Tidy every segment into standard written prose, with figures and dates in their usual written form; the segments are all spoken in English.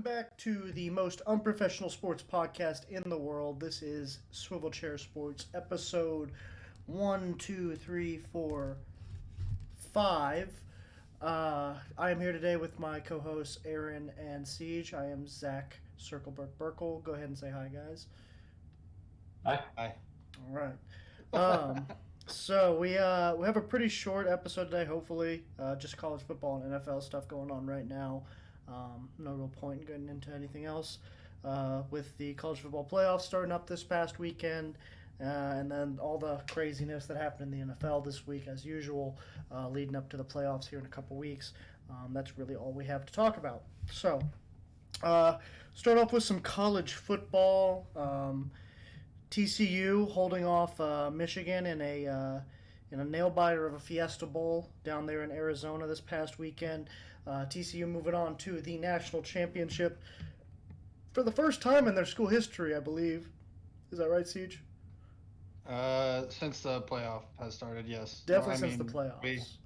Welcome back to the most unprofessional sports podcast in the world. This is Swivel Chair Sports, episode 5. I am here today with my co-hosts Aaron and Siege. I am Zach Circleberg Burkle. Go ahead and say hi, guys. Hi. All right. So we have a pretty short episode today. Hopefully, just college football and NFL stuff going on right now. No real point in getting into anything else. With the college football playoffs starting up this past weekend, and then all the craziness that happened in the NFL this week, as usual, leading up to the playoffs here in a couple weeks. That's really all we have to talk about. So, start off with some college football. TCU holding off Michigan in a nail biter of a Fiesta Bowl down there in Arizona this past weekend. TCU moving on to the national championship for the first time in their school history, I believe. Is that right, Siege? Since the playoff has started, yes. Definitely since the playoffs.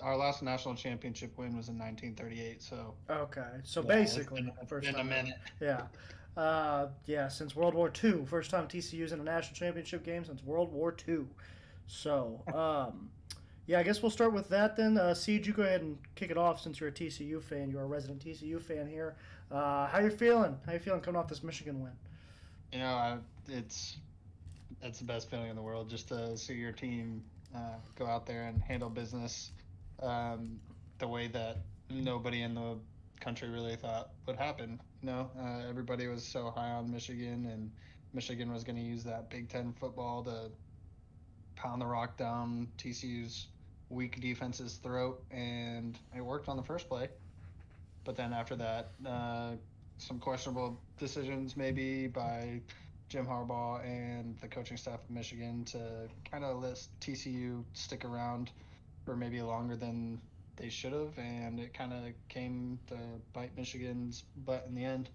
Our last national championship win was in 1938. So okay, so yeah, basically, first time in a minute. Yeah, since World War II, first time TCU's in a national championship game since World War II. So, yeah, I guess we'll start with that then. Siege, you go ahead and kick it off since you're a TCU fan. You're a resident TCU fan here. How you feeling? How you feeling coming off this Michigan win? It's the best feeling in the world just to see your team go out there and handle business the way that nobody in the country really thought would happen. Everybody was so high on Michigan, and Michigan was going to use that Big Ten football to pound the rock down TCU's weak defense's throat, and it worked on the first play. But then after that, some questionable decisions maybe by Jim Harbaugh and the coaching staff of Michigan to kind of let TCU stick around for maybe longer than they should have, and it kind of came to bite Michigan's butt in the end.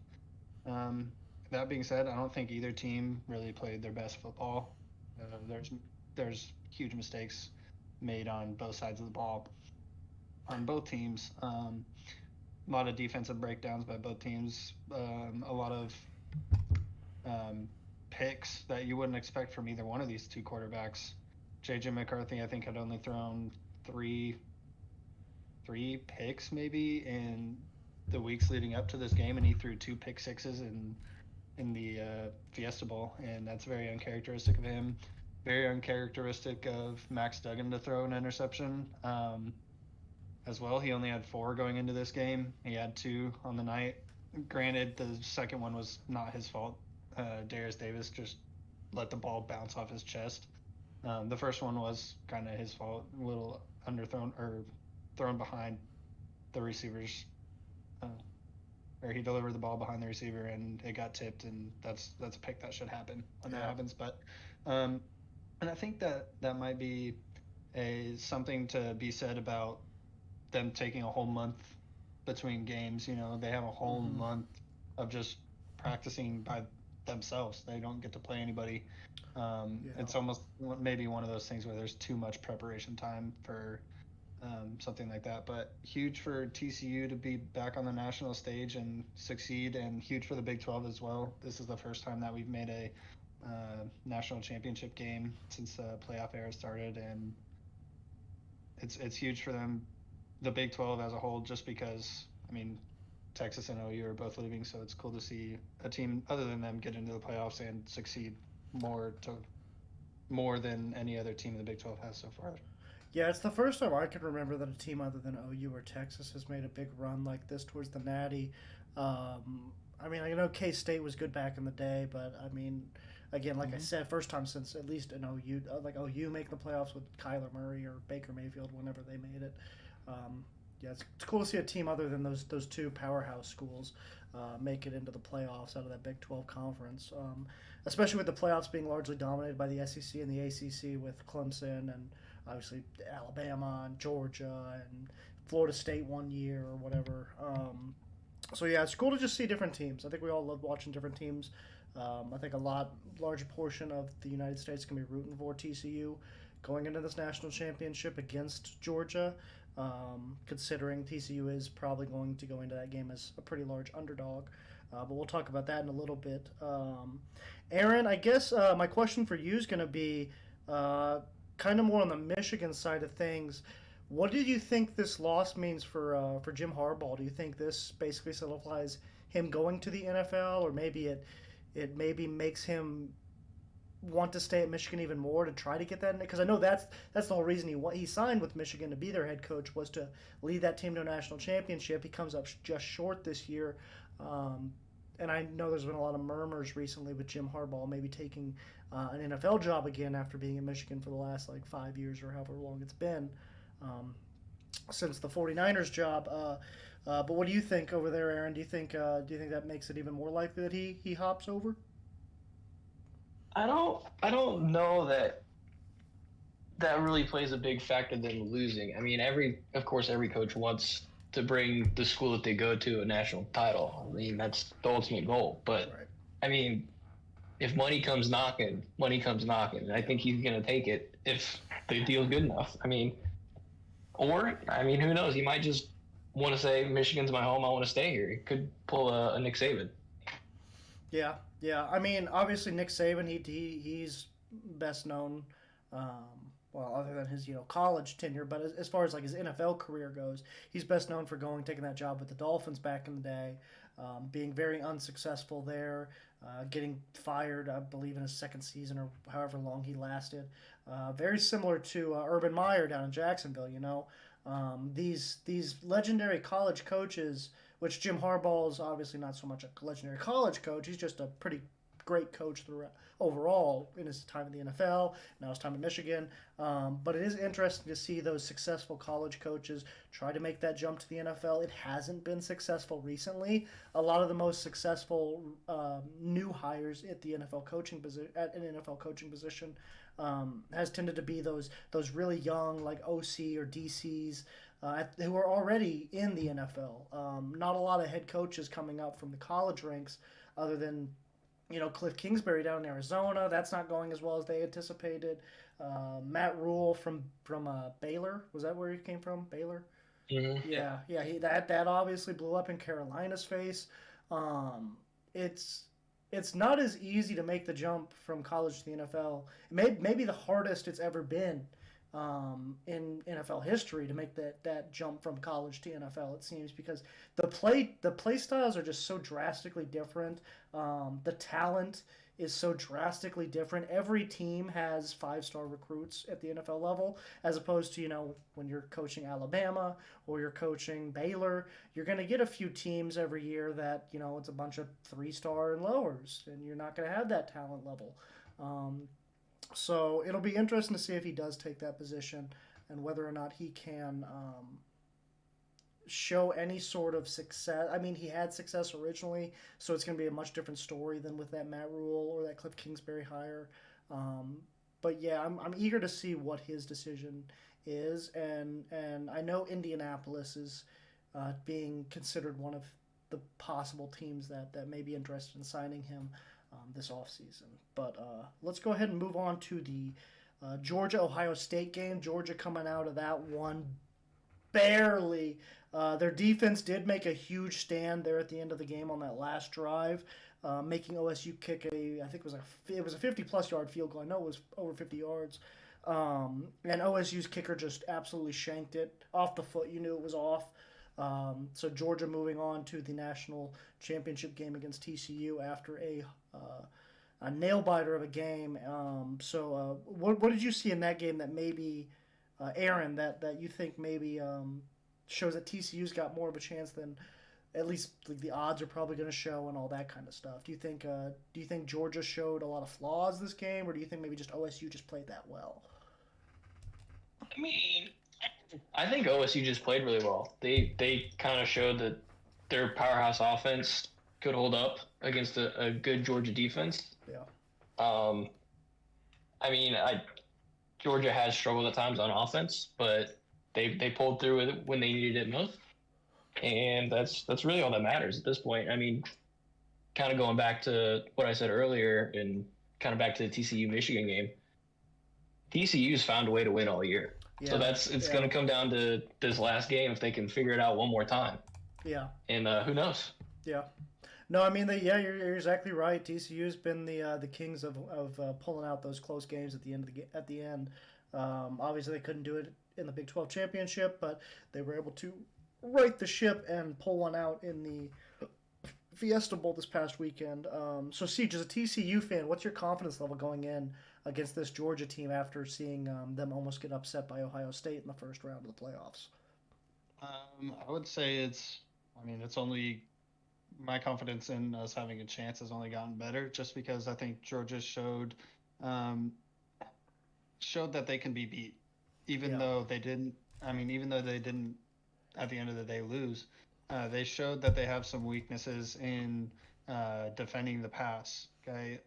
That being said, I don't think either team really played their best football. There's huge mistakes made on both sides of the ball on both teams. A lot of defensive breakdowns by both teams. A lot of picks that you wouldn't expect from either one of these two quarterbacks. J.J. McCarthy, I think, had only thrown three picks maybe in the weeks leading up to this game, and he threw 2 pick sixes in the Fiesta Bowl, and that's very uncharacteristic of him. Very uncharacteristic of Max Duggan to throw an interception as well. He only had 4 going into this game. He had 2 on the night. Granted, the second one was not his fault. Darius Davis just let the ball bounce off his chest. The first one was kind of his fault, a little underthrown or thrown behind the receivers, or he delivered the ball behind the receiver and it got tipped, and that's a pick that should happen when that happens. But and I think that might be something to be said about them taking a whole month between games. They have a whole month of just practicing by themselves. They don't get to play anybody. It's almost maybe one of those things where there's too much preparation time for something like that. But huge for TCU to be back on the national stage and succeed, and huge for the Big 12 as well. This is the first time that we've made a national championship game since the playoff era started, and it's huge for them, the Big 12 as a whole, just because Texas and OU are both leaving, so it's cool to see a team other than them get into the playoffs and succeed more than any other team in the Big 12 has so far. Yeah, it's the first time I can remember that a team other than OU or Texas has made a big run like this towards the Natty. I know K-State was good back in the day, but again, like I said, first time since at least an OU, OU making the playoffs with Kyler Murray or Baker Mayfield whenever they made it. It's cool to see a team other than those 2 powerhouse schools make it into the playoffs out of that Big 12 conference, especially with the playoffs being largely dominated by the SEC and the ACC with Clemson and obviously Alabama and Georgia and Florida State one year or whatever. So yeah, it's cool to just see different teams. I think we all love watching different teams. I think a large portion of the United States can be rooting for TCU going into this national championship against Georgia. considering TCU is probably going to go into that game as a pretty large underdog. But we'll talk about that in a little bit. Aaron, I guess my question for you is going to be kind of more on the Michigan side of things. What do you think this loss means for Jim Harbaugh? Do you think this basically solidifies him going to the NFL, or maybe it maybe makes him want to stay at Michigan even more to try to get that? Because I know that's the whole reason he signed with Michigan to be their head coach, was to lead that team to a national championship. He comes up just short this year. Um, and I know there's been a lot of murmurs recently with Jim Harbaugh maybe taking an NFL job again after being in Michigan for the last like 5 years or however long it's been um, since the 49ers job. But what do you think over there, Aaron? Do you think that makes it even more likely that he hops over? I don't know that that really plays a big factor than losing. I mean, of course every coach wants to bring the school that they go to a national title. I mean, that's the ultimate goal. But Right. I mean, if money comes knocking, money comes knocking. And I think he's going to take it if the deal's good enough. I mean, who knows? He might just want to say, Michigan's my home. I want to stay here. He could pull a Nick Saban. Yeah, yeah. I mean, obviously Nick Saban, he's best known, well, other than his college tenure, but as far as like his NFL career goes, he's best known for taking that job with the Dolphins back in the day, being very unsuccessful there, getting fired, I believe, in his second season or however long he lasted. Very similar to Urban Meyer down in Jacksonville. These legendary college coaches, which Jim Harbaugh is obviously not so much a legendary college coach. He's just a pretty great coach throughout overall in his time in the NFL, now his time in Michigan. But it is interesting to see those successful college coaches try to make that jump to the NFL. It hasn't been successful recently. A lot of the most successful new hires at the NFL coaching position, at an NFL coaching position, has tended to be those really young like OC or DCs who are already in the NFL. Not a lot of head coaches coming up from the college ranks, other than Cliff Kingsbury down in Arizona. That's not going as well as they anticipated. Matt Rule from Baylor, was that where he came from? Baylor. Mm-hmm. Yeah. That obviously blew up in Carolina's face. Um, it's it's not as easy to make the jump from college to the NFL. Maybe the hardest it's ever been in NFL history to make that jump from college to NFL. It seems because the play styles are just so drastically different. The talent is so drastically different. Every team has 5-star recruits at the NFL level, as opposed to when you're coaching Alabama or you're coaching Baylor, you're going to get a few teams every year that it's a bunch of 3-star and lowers, and you're not going to have that talent level. Um, so it'll be interesting to see if he does take that position and whether or not he can show any sort of success. I mean, he had success originally, so it's going to be a much different story than with that Matt Rule or that Cliff Kingsbury hire. Um, but yeah, I'm eager to see what his decision is, and I know Indianapolis is being considered one of the possible teams that may be interested in signing him this offseason. But let's go ahead and move on to the Georgia Ohio State game. Georgia coming out of that one barely. Their defense did make a huge stand there at the end of the game on that last drive, making OSU kick I think it was a 50-plus yard field goal. I know it was over 50 yards. And OSU's kicker just absolutely shanked it off the foot. You knew it was off. So Georgia moving on to the national championship game against TCU after a nail biter of a game. What did you see in that game that maybe Aaron, that you think maybe shows that TCU's got more of a chance than at least like the odds are probably going to show and all that kind of stuff? Do you think Georgia showed a lot of flaws this game, or do you think maybe just OSU just played that well? I mean, I think OSU just played really well. They kind of showed that their powerhouse offense could hold up against a good Georgia defense. Yeah. Um, I mean, Georgia has struggled at times on offense, but they pulled through it when they needed it most, and that's really all that matters at this point. I mean, kind of going back to what I said earlier, and kind of back to the TCU Michigan game. TCU's found a way to win all year. So Yeah, it's yeah, going to come down to this last game if they can figure it out one more time. yeah, And who knows? yeah. No, I mean, you're exactly right. TCU's been the kings of pulling out those close games at the end of at the end. Obviously, they couldn't do it in the Big 12 championship, but they were able to right the ship and pull one out in the Fiesta Bowl this past weekend. So, Siege, as a TCU fan, what's your confidence level going in against this Georgia team after seeing them almost get upset by Ohio State in the first round of the playoffs? I would say it's only my confidence in us having a chance has only gotten better just because I think Georgia um, showed that they can be beat, even Yeah, though they didn't. Even though they didn't at the end of the day lose, they showed that they have some weaknesses in defending the pass. Okay,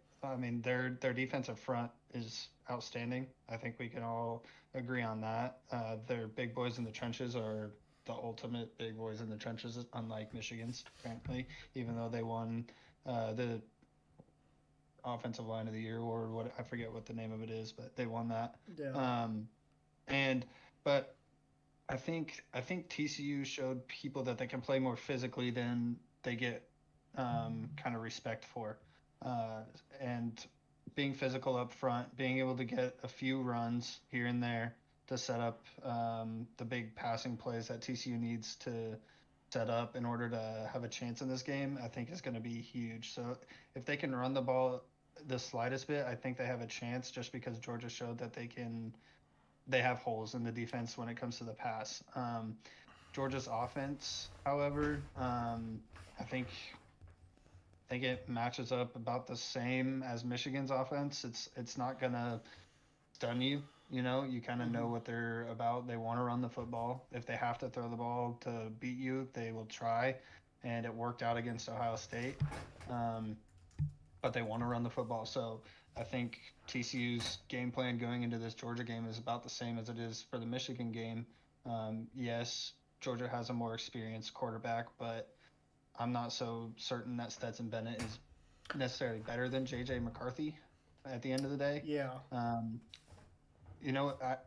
their defensive front is outstanding. I think we can all agree on that. Their big boys in the trenches are the ultimate big boys in the trenches, unlike Michigan's apparently, even though they won the offensive line of the year or what I forget what the name of it is, but they won that. yeah, Um, and but I think TCU showed people that they can play more physically than they get kind of respect for, uh, and being physical up front, being able to get a few runs here and there to set up the big passing plays that TCU needs to set up in order to have a chance in this game, I think is going to be huge. So if they can run the ball the slightest bit, I think they have a chance just because Georgia showed that they have holes in the defense when it comes to the pass. Georgia's offense, however, I think it matches up about the same as Michigan's offense. It's not gonna stun you. You kind of know hmm what they're about. They want to run the football. If they have to throw the ball to beat you, they will try. And it worked out against Ohio State. Um, but they want to run the football. So I think TCU's game plan going into this Georgia game is about the same as it is for the Michigan game. Yes, Georgia has a more experienced quarterback, but I'm not so certain that Stetson Bennett is necessarily better than JJ McCarthy at the end of the day. yeah. Um, you know, I,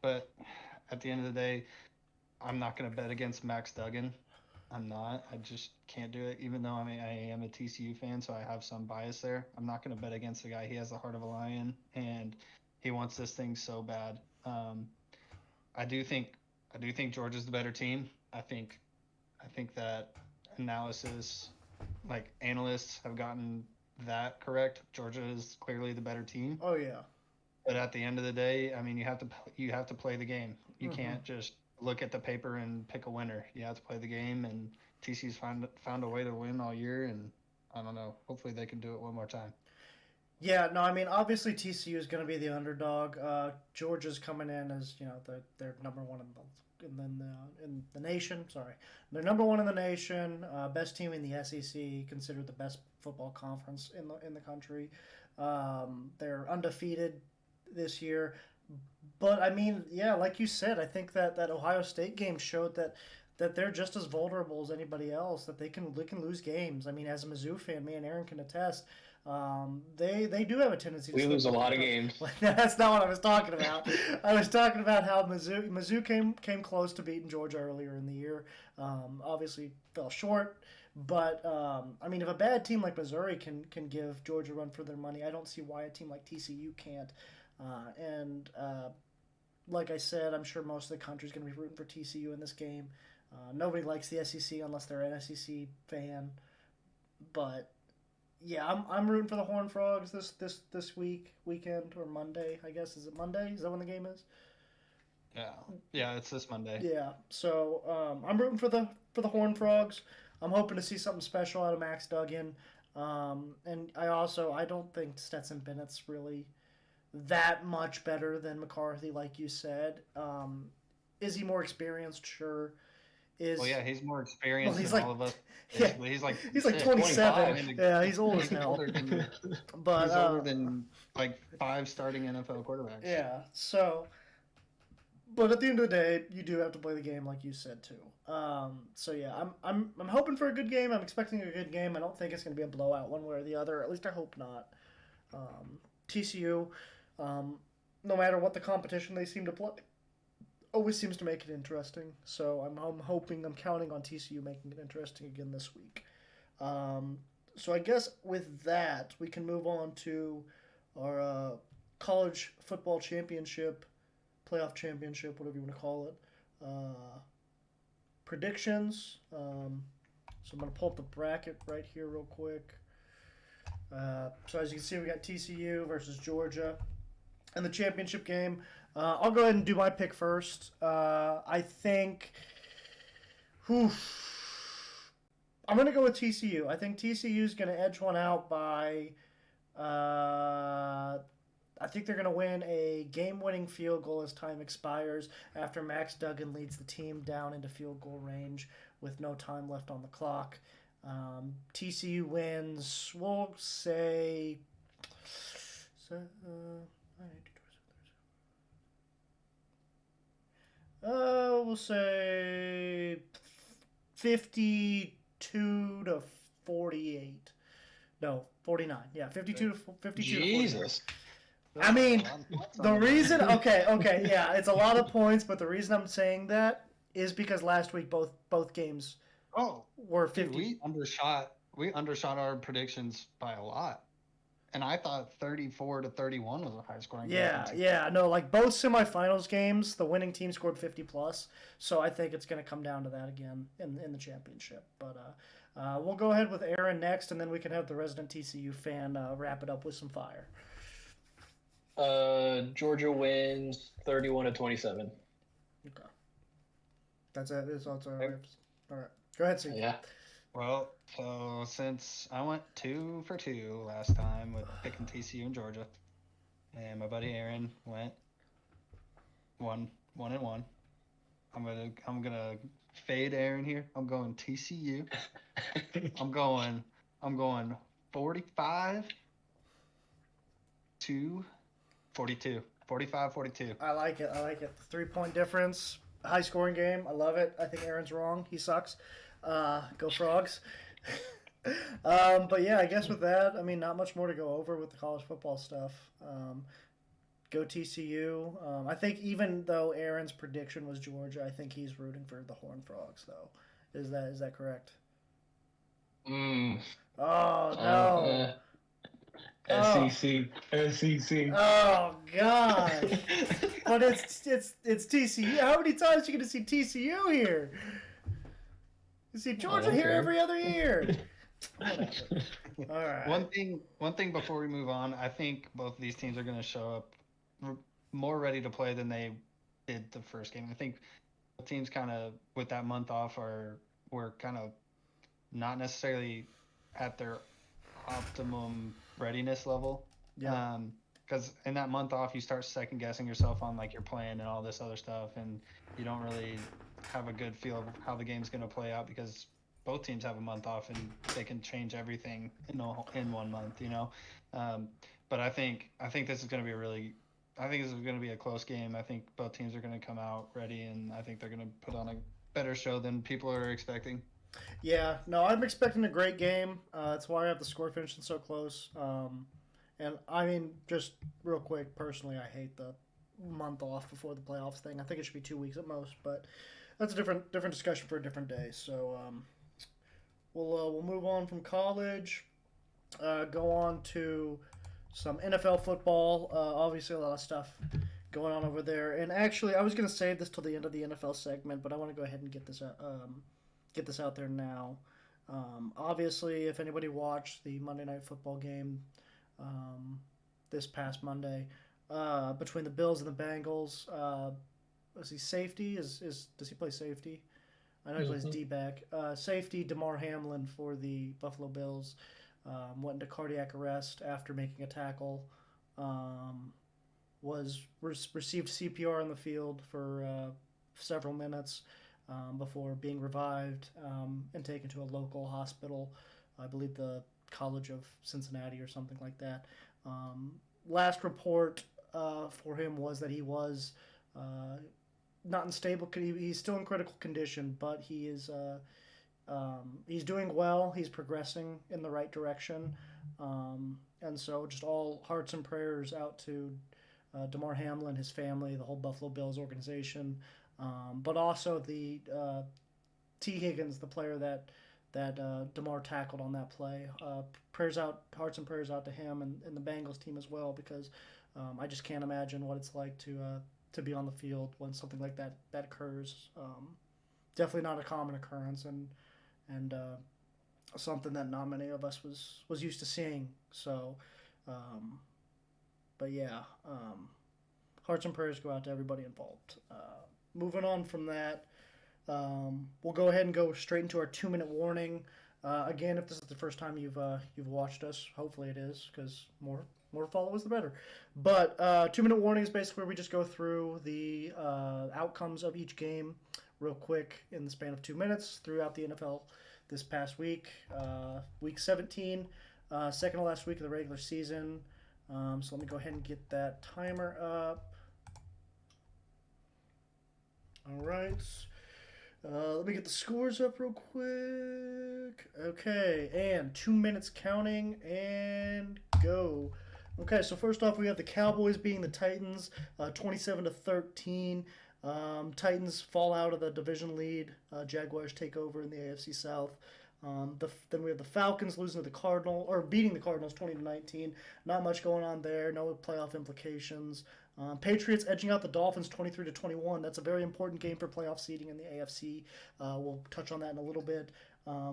but at the end of the day, I'm not going to bet against Max Duggan. I'm not. I just can't do it. Even though I am a TCU fan, so I have some bias there. I'm not going to bet against the guy. He has the heart of a lion, and he wants this thing so bad. I do think I do think Georgia's the better team. I think that analysis, like analysts, have gotten that correct. Georgia is clearly the better team. Oh yeah. But at the end of the day, you have to play the game. You hmm can't just look at the paper and pick a winner. You have to play the game, and TC's found a way to win all year, and I don't know. Hopefully, they can do it one more time. Yeah, no, I mean obviously TCU is going to be the underdog. Georgia's coming in as they're number one in the nation. Sorry, they're number one in the nation. Best team in the SEC, considered the best football conference in the country. They're undefeated this year. But I mean, yeah, like you said, I think that Ohio State game showed that they're just as vulnerable as anybody else. That they can lose games. I mean, as a Mizzou fan, me and Aaron can attest. They do have a tendency to We slip lose a up. lot of games. That's not what I was talking about. I was talking about how Mizzou came close to beating Georgia earlier in the year. Obviously fell short. But I mean, if a bad team like Missouri can give Georgia a run for their money, I don't see why a team like TCU can't. And like I said, I'm sure most of the country's going to be rooting for TCU in this game. Nobody likes the SEC unless they're an SEC fan. But yeah, I'm rooting for the Horned Frogs this weekend or Monday. I guess is it Monday? Is that when the game is? Yeah, yeah, it's this Monday. Yeah. So I'm rooting for the Horned Frogs. I'm hoping to see something special out of Max Duggan. And I don't think Stetson Bennett's really that much better than McCarthy, like you said. Is he more experienced? Sure. Well, Is yeah, he's more well, experienced he's than like all of us. yeah, Basically, he's like he's like shit, 27. 25. Yeah, he's old as He's hell. older than But he's older than like 5 starting NFL quarterbacks. yeah, so but at the end of the day, you do have to play the game, like you said too. So yeah, I'm hoping for a good game. I'm expecting a good game. I don't think it's going to be a blowout one way or the other. At least I hope not. TCU, um, no matter what the competition they seem to play, always seems to make it interesting. So I'm counting on TCU making it interesting again this week. Um, so I guess with that, we can move on to our college football championship, playoff championship, whatever you want to call it. Predictions. So I'm going to pull up the bracket right here real quick. So as you can see, we got TCU versus Georgia in the championship game. I'll go ahead and do my pick first. I think. Whew, I'm going to go with TCU. I think TCU is going to edge one out by. I think they're going to win a game-winning field goal as time expires after Max Duggan leads the team down into field goal range with no time left on the clock. TCU wins. We'll say. We'll say 52 to 48. No, 49. Yeah, 52 to 49. Jesus. I mean, the reason. Okay, yeah, it's a lot of points, but the reason I'm saying that is because last week both games were 50. We undershot our predictions by a lot. And I thought 34 to 31 was a high scoring game. Yeah. No, like both semifinals games, the winning team scored 50 plus. So I think it's going to come down to that again in the championship. But we'll go ahead with Aaron next, and then we can have the resident TCU fan wrap it up with some fire. Georgia wins 31-27. Okay. That's it. That's all right. All right. Go ahead, Steve. Yeah. Well, so since I went 2 for 2 last time with picking TCU and Georgia, and my buddy Aaron went 1 and 1, I'm gonna fade Aaron here. I'm going TCU. I'm going 45 to 42. 45-42. I like it. The 3-point difference. High scoring game. I love it. I think Aaron's wrong. He sucks. Go Frogs. But yeah, I guess with that, I mean, not much more to go over with the college football stuff. Go TCU. I think even though Aaron's prediction was Georgia, I think he's rooting for the Horned Frogs, though. Is that correct? Mm. Oh no. SEC. Oh God! But it's TCU. How many times are you going to see TCU here? You see Georgia here every other year. Whatever. All right. One thing before we move on, I think both of these teams are going to show up more ready to play than they did the first game. I think the teams kind of with that month off were kind of not necessarily at their optimum readiness level. Yeah. Because in that month off, you start second guessing yourself on like your plan and all this other stuff, and you don't really have a good feel of how the game's going to play out because both teams have a month off and they can change everything in 1 month, you know. But I think this is going to be a close game. I think both teams are going to come out ready, and I think they're going to put on a better show than people are expecting. Yeah, no, I'm expecting a great game. That's why I have the score finishing so close. And I mean, just real quick, personally, I hate the month off before the playoffs thing. I think it should be 2 weeks at most, but that's a different discussion for a different day. So we'll move on from college, go on to some NFL football. Obviously, a lot of stuff going on over there. And actually, I was going to save this till the end of the NFL segment, but I want to go ahead and get this out there now. Obviously, if anybody watched the Monday Night Football game this past Monday between the Bills and the Bengals, was he safety? Does he play safety? I know he plays D-back. Safety Damar Hamlin for the Buffalo Bills went into cardiac arrest after making a tackle. Received CPR on the field for several minutes. Before being revived and taken to a local hospital, I believe the College of Cincinnati or something like that. Last report for him was that he was not in stable. He's still in critical condition, but he is he's doing well. He's progressing in the right direction, and so just all hearts and prayers out to Damar Hamlin, his family, the whole Buffalo Bills organization. but also the T. Higgins, the player that Demar tackled on that play. Prayers out, hearts and prayers out to him and the Bengals team as well, because I just can't imagine what it's like to be on the field when something like that occurs. Definitely not a common occurrence, and something that not many of us was used to seeing. So, um, but yeah, hearts and prayers go out to everybody involved. Moving on from that, we'll go ahead and go straight into our 2 minute warning. Again, if this is the first time you've watched us, hopefully it is, because more followers the better. But 2 minute warning is basically where we just go through the outcomes of each game real quick in the span of 2 minutes throughout the NFL this past week. Week 17, second to last week of the regular season. So let me go ahead and get that timer up. All right. Let me get the scores up real quick. Okay, and 2 minutes counting, and go. Okay, so first off, we have the Cowboys beating the Titans, 27-13. Titans fall out of the division lead. Jaguars take over in the AFC South. Then we have the Falcons losing to the Cardinals, or beating the Cardinals 20-19. Not much going on there. No playoff implications. Patriots edging out the Dolphins 23-21. That's a very important game for playoff seeding in the AFC. We'll touch on that in a little bit.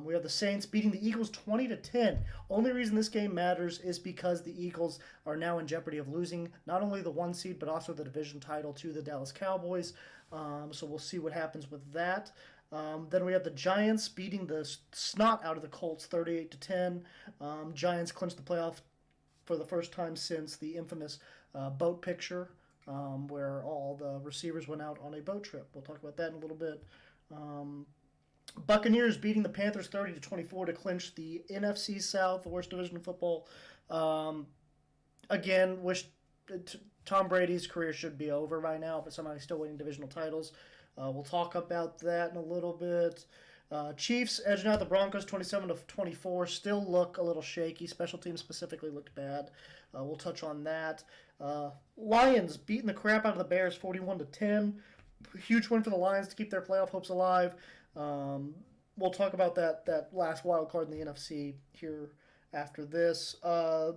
We have the Saints beating the Eagles 20-10. Only reason this game matters is because the Eagles are now in jeopardy of losing not only the 1 seed but also the division title to the Dallas Cowboys. So we'll see what happens with that. Then we have the Giants beating the snot out of the Colts 38-10. Giants clinched the playoff for the first time since the infamous boat picture, where all the receivers went out on a boat trip. We'll talk about that in a little bit. Buccaneers beating the Panthers 30-24 to clinch the NFC South, the worst division in football. Again, wish Tom Brady's career should be over by now, but somehow he's still winning divisional titles. We'll talk about that in a little bit. Chiefs edging out the Broncos 27-24. Still look a little shaky. Special teams specifically looked bad. We'll touch on that. Lions beating the crap out of the Bears 41-10. Huge win for the Lions to keep their playoff hopes alive. We'll talk about that last wild card in the NFC here after this.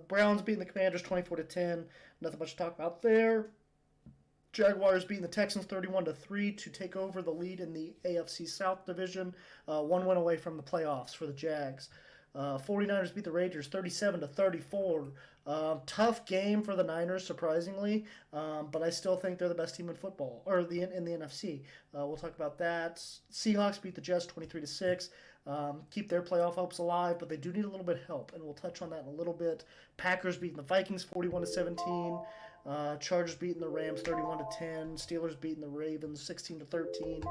Browns beating the Commanders 24-10. Nothing much to talk about there. Jaguars beating the Texans 31-3 to take over the lead in the AFC South division. One win away from the playoffs for the Jags. 49ers beat the Raiders 37-34. Tough game for the Niners, surprisingly, but I still think they're the best team in football, or in the NFC. We'll talk about that. Seahawks beat the Jets 23-6. Keep their playoff hopes alive, but they do need a little bit of help, and we'll touch on that in a little bit. Packers beating the Vikings 41-17. Chargers beating the Rams 31-10. Steelers beating the Ravens 16-13.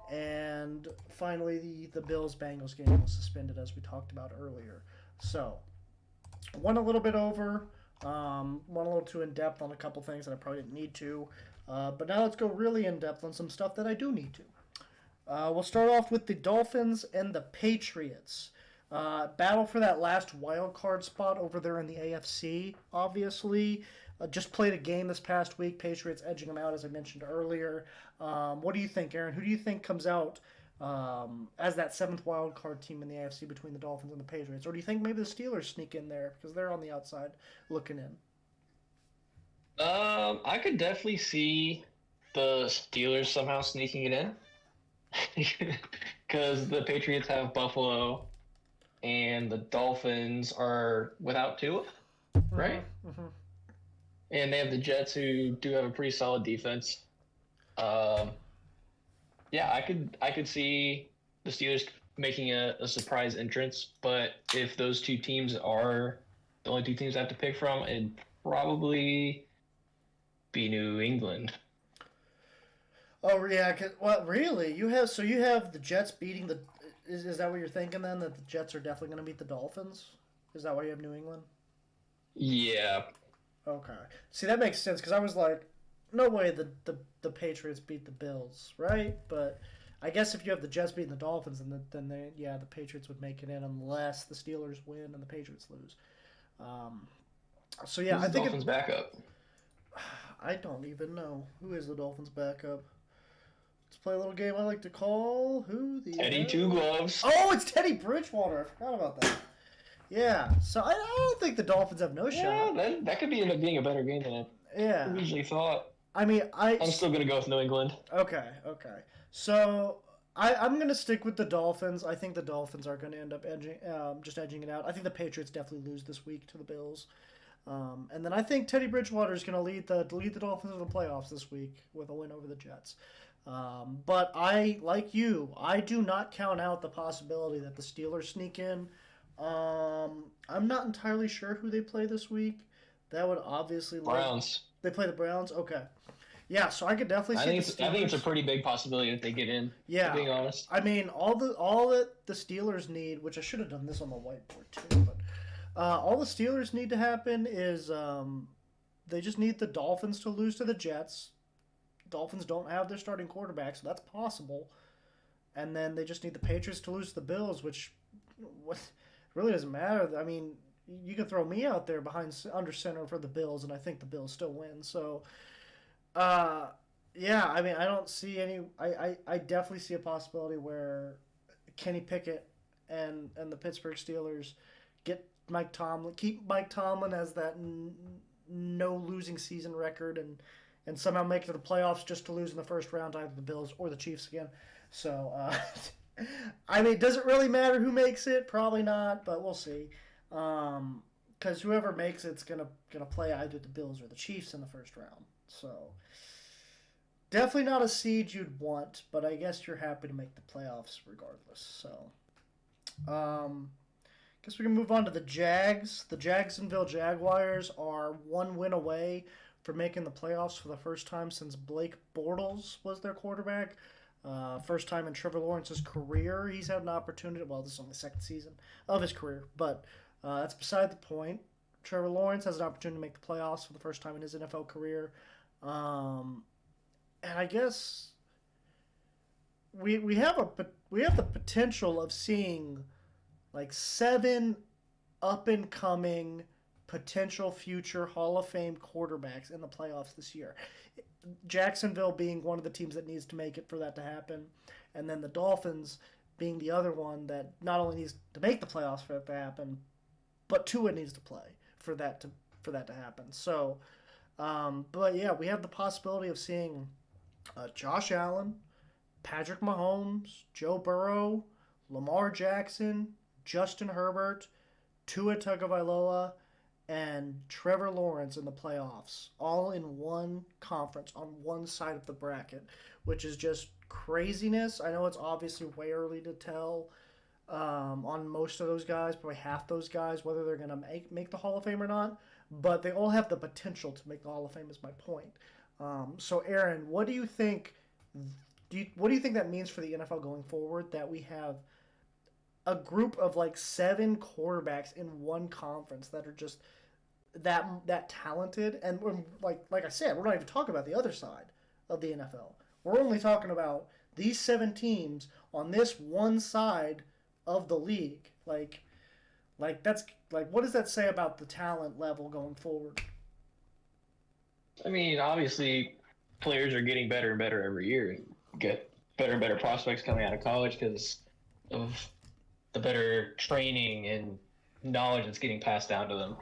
And finally, the Bills-Bengals game was suspended, as we talked about earlier. So, went a little bit over. Went a little too in-depth on a couple things that I probably didn't need to. But now let's go really in-depth on some stuff that I do need to. We'll start off with the Dolphins and the Patriots. Battle for that last wild card spot over there in the AFC, obviously. Just played a game this past week. Patriots edging them out, as I mentioned earlier. What do you think, Aaron? Who do you think comes out as that seventh wild card team in the AFC between the Dolphins and the Patriots? Or do you think maybe the Steelers sneak in there because they're on the outside looking in? I could definitely see the Steelers somehow sneaking it in because the Patriots have Buffalo and the Dolphins are without Tua, right? Mm-hmm. And they have the Jets, who do have a pretty solid defense. Yeah, I could see the Steelers making a surprise entrance, but if those two teams are the only two teams I have to pick from, it'd probably be New England. Oh yeah, well, really? You have the Jets beating the. Is that what you're thinking then? That the Jets are definitely going to beat the Dolphins? Is that why you have New England? Yeah. Okay. See, that makes sense because I was like, no way the Patriots beat the Bills, right? But I guess if you have the Jets beating the Dolphins, then the Patriots would make it in unless the Steelers win and the Patriots lose. So yeah, Who's I the think Dolphins' backup? I don't even know who is the Dolphins' backup. Let's play a little game I like to call Who the Teddy Hell? Two Gloves. Oh, it's Teddy Bridgewater. I forgot about that. Yeah, so I don't think the Dolphins have no Yeah, shot. that could end up being a better game than I Yeah. originally thought. I mean, I'm still going to go with New England. Okay. So I'm going to stick with the Dolphins. I think the Dolphins are going to end up edging it out. I think the Patriots definitely lose this week to the Bills. And then I think Teddy Bridgewater is going to lead the Dolphins in the playoffs this week with a win over the Jets. But like you, I do not count out the possibility that the Steelers sneak in. I'm not entirely sure who they play this week. That would obviously Browns. They play the Browns. Okay. Yeah, so I could definitely see I think it's a pretty big possibility that they get in. Yeah, being honest. I mean, all that the Steelers need, which I should have done this on the whiteboard too, but all the Steelers need to happen is they just need the Dolphins to lose to the Jets. Dolphins don't have their starting quarterback, so that's possible. And then they just need the Patriots to lose to the Bills, which really doesn't matter. I mean, you can throw me out there under center for the Bills, and I think the Bills still win. So, yeah, I mean, I don't see any. I definitely see a possibility where Kenny Pickett and the Pittsburgh Steelers keep Mike Tomlin as that no losing season record, and somehow make it to the playoffs just to lose in the first round to either the Bills or the Chiefs again. So, I mean, does it really matter who makes it? Probably not, but we'll see. Because whoever makes it's gonna play either the Bills or the Chiefs in the first round. So definitely not a seed you'd want, but I guess you're happy to make the playoffs regardless. So, guess we can move on to the Jags. The Jacksonville Jaguars are one win away from making the playoffs for the first time since Blake Bortles was their quarterback. First time in Trevor Lawrence's career he's had an opportunity. Well, this is only the second season of his career, but that's beside the point. Trevor Lawrence has an opportunity to make the playoffs for the first time in his NFL career. And I guess we have the potential of seeing like 7 up and coming potential future Hall of Fame quarterbacks in the playoffs this year. Jacksonville being one of the teams that needs to make it for that to happen, and then the Dolphins being the other one that not only needs to make the playoffs for that to happen, but Tua needs to play for that to happen. So, but yeah, we have the possibility of seeing Josh Allen, Patrick Mahomes, Joe Burrow, Lamar Jackson, Justin Herbert, Tua Tagovailoa, and Trevor Lawrence in the playoffs, all in one conference on one side of the bracket, which is just craziness. I know it's obviously way early to tell on most of those guys, probably half those guys, whether they're going to make the Hall of Fame or not, but they all have the potential to make the Hall of Fame is my point. So Aaron, what do you think that means for the NFL going forward, that we have a group of like 7 quarterbacks in one conference that are just that talented? And like I said, we're not even talking about the other side of the NFL. We're only talking about these 7 teams on this one side of the league. Like that's like, what does that say about the talent level going forward? I mean, obviously, players are getting better and better every year. You get better and better prospects coming out of college because of the better training and knowledge that's getting passed down to them.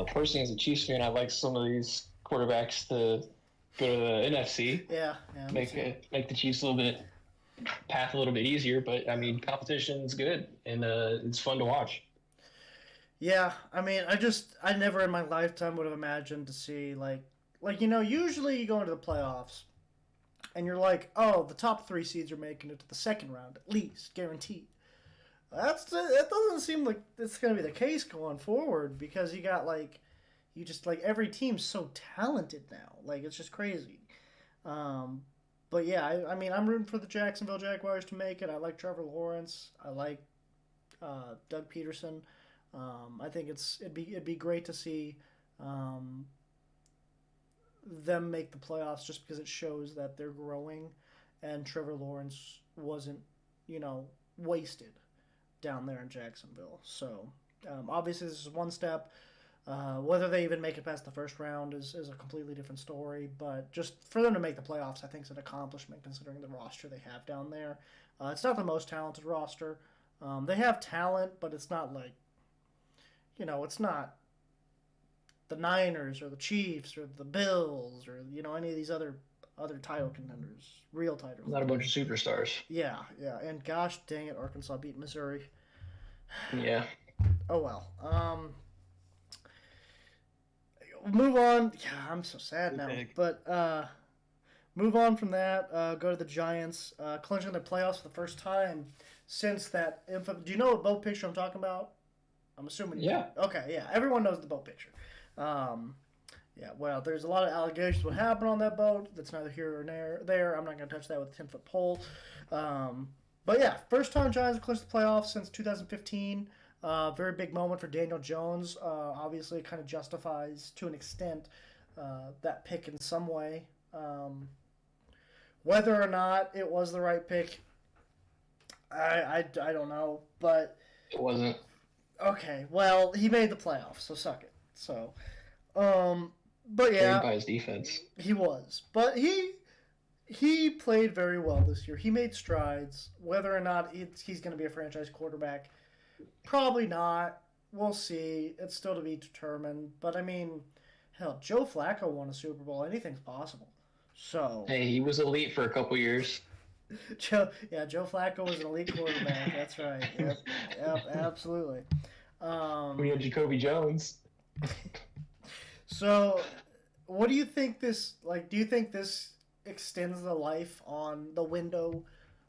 Personally, as a Chiefs fan, I'd like some of these quarterbacks to go to the NFC. Yeah. Make the Chiefs a little bit easier. But I mean, competition's good and it's fun to watch. Yeah, I mean, I never in my lifetime would have imagined to see like usually you go into the playoffs and you're like, oh, the top 3 seeds are making it to the second round at least, guaranteed. That doesn't seem like it's going to be the case going forward, because you just every team's so talented now. Like, it's just crazy. But yeah, I mean, I'm rooting for the Jacksonville Jaguars to make it. I like Trevor Lawrence. I like Doug Peterson. I think it'd be great to see them make the playoffs, just because it shows that they're growing, and Trevor Lawrence wasn't, wasted down there in Jacksonville. So obviously this is one step Whether they even make it past the first round is a completely different story. But just for them to make the playoffs, I think is an accomplishment considering the roster they have down there. It's not the most talented roster. They have talent, but it's not like, it's not the Niners or the Chiefs or the Bills or any of these other title contenders, real title. Not a bunch of superstars. Yeah, yeah, and gosh dang it, Arkansas beat Missouri. Yeah. Oh well. Move on. Yeah, I'm so sad now. But move on from that. Go to the Giants, clinching their playoffs for the first time since that. Do you know what boat picture I'm talking about? I'm assuming. Yeah. Okay. Yeah. Everyone knows the boat picture. Yeah. Well, there's a lot of allegations what happened on that boat. That's neither here or there. I'm not going to touch that with a 10-foot pole. But yeah, first time Giants have clinched the playoffs since 2015. Very big moment for Daniel Jones. Obviously, it kind of justifies, to an extent, that pick in some way. Whether or not it was the right pick, I don't know. But it wasn't. Okay, well, he made the playoffs, so suck it. So, but yeah, by his defense, he was. But he played very well this year. He made strides. Whether or not he's going to be a franchise quarterback, probably not. We'll see. It's still to be determined. But I mean, hell, Joe Flacco won a Super Bowl. Anything's possible. So hey, he was elite for a couple years. Joe Flacco was an elite quarterback. That's right. Yep, absolutely. We had Jacoby Jones. So, what do you think this Do you think this extends the life on the window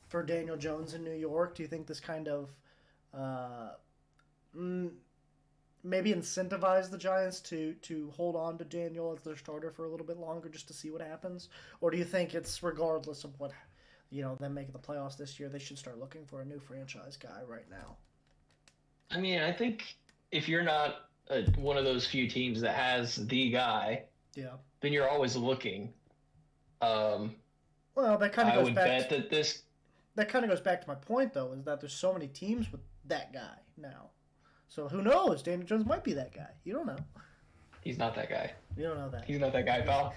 for Daniel Jones in New York? Do you think this kind of maybe incentivize the Giants to hold on to Daniel as their starter for a little bit longer just to see what happens? Or do you think it's regardless of what them making the playoffs this year, they should start looking for a new franchise guy right now? I mean, I think if you're not one of those few teams that has the guy, then you're always looking. Well, that kind of goes back. I would bet that that kind of goes back to my point, though, is that there's so many teams with that guy now. So who knows? Daniel Jones might be that guy. You don't know. He's not that guy. You don't know that. He's not that guy, pal.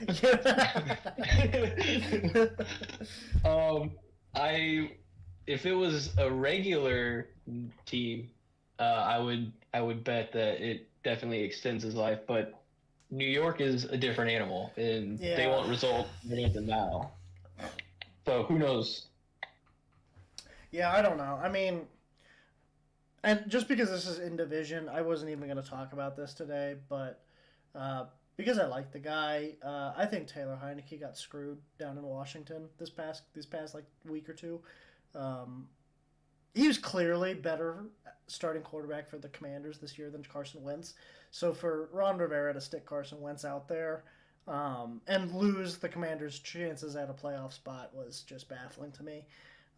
If it was a regular team, I would bet that it definitely extends his life. But New York is a different animal, and they want results now. So who knows? Yeah, I don't know. I mean, and just because this is in division, I wasn't even going to talk about this today, but because I like the guy, I think Taylor Heineke got screwed down in Washington this past like week or two. He was clearly better starting quarterback for the Commanders this year than Carson Wentz. So for Ron Rivera to stick Carson Wentz out there and lose the Commanders' chances at a playoff spot was just baffling to me.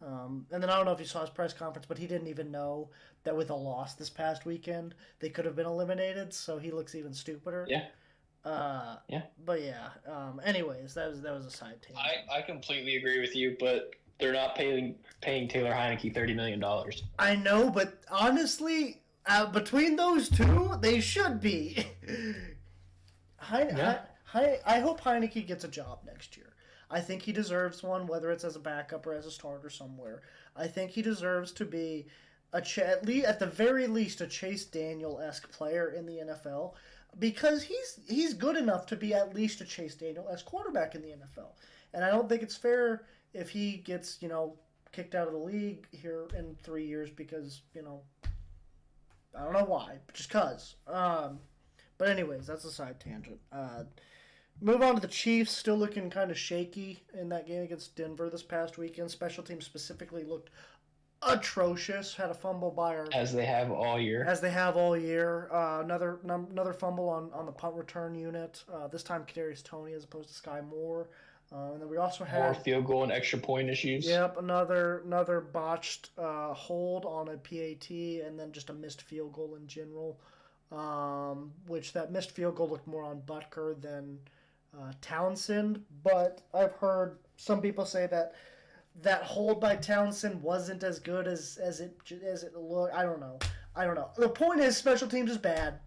And then I don't know if you saw his press conference, but he didn't even know that with a loss this past weekend, they could have been eliminated. So he looks even stupider. Yeah. But yeah. Anyways, that was a side tangent. I completely agree with you, but they're not paying Taylor Heineke $30 million. I know, but honestly, between those two, they should be. I hope Heineke gets a job next year. I think he deserves one, whether it's as a backup or as a starter somewhere. I think he deserves to be at the very least a Chase Daniel-esque player in the NFL, because he's good enough to be at least a Chase Daniel-esque quarterback in the NFL. And I don't think it's fair if he gets kicked out of the league here in 3 years because I don't know why, just cause. But anyways, that's a side tangent. Move on to the Chiefs, still looking kind of shaky in that game against Denver this past weekend. Special teams specifically looked atrocious. Had a fumble by as they have all year. Another fumble on the punt return unit. This time Kadarius Toney as opposed to Sky Moore. And then we also had more field goal and extra point issues. Yep, another botched hold on a PAT, and then just a missed field goal in general. Which that missed field goal looked more on Butker than Townsend, but I've heard some people say that hold by Townsend wasn't as good as it looked. I don't know. The point is, special teams is bad.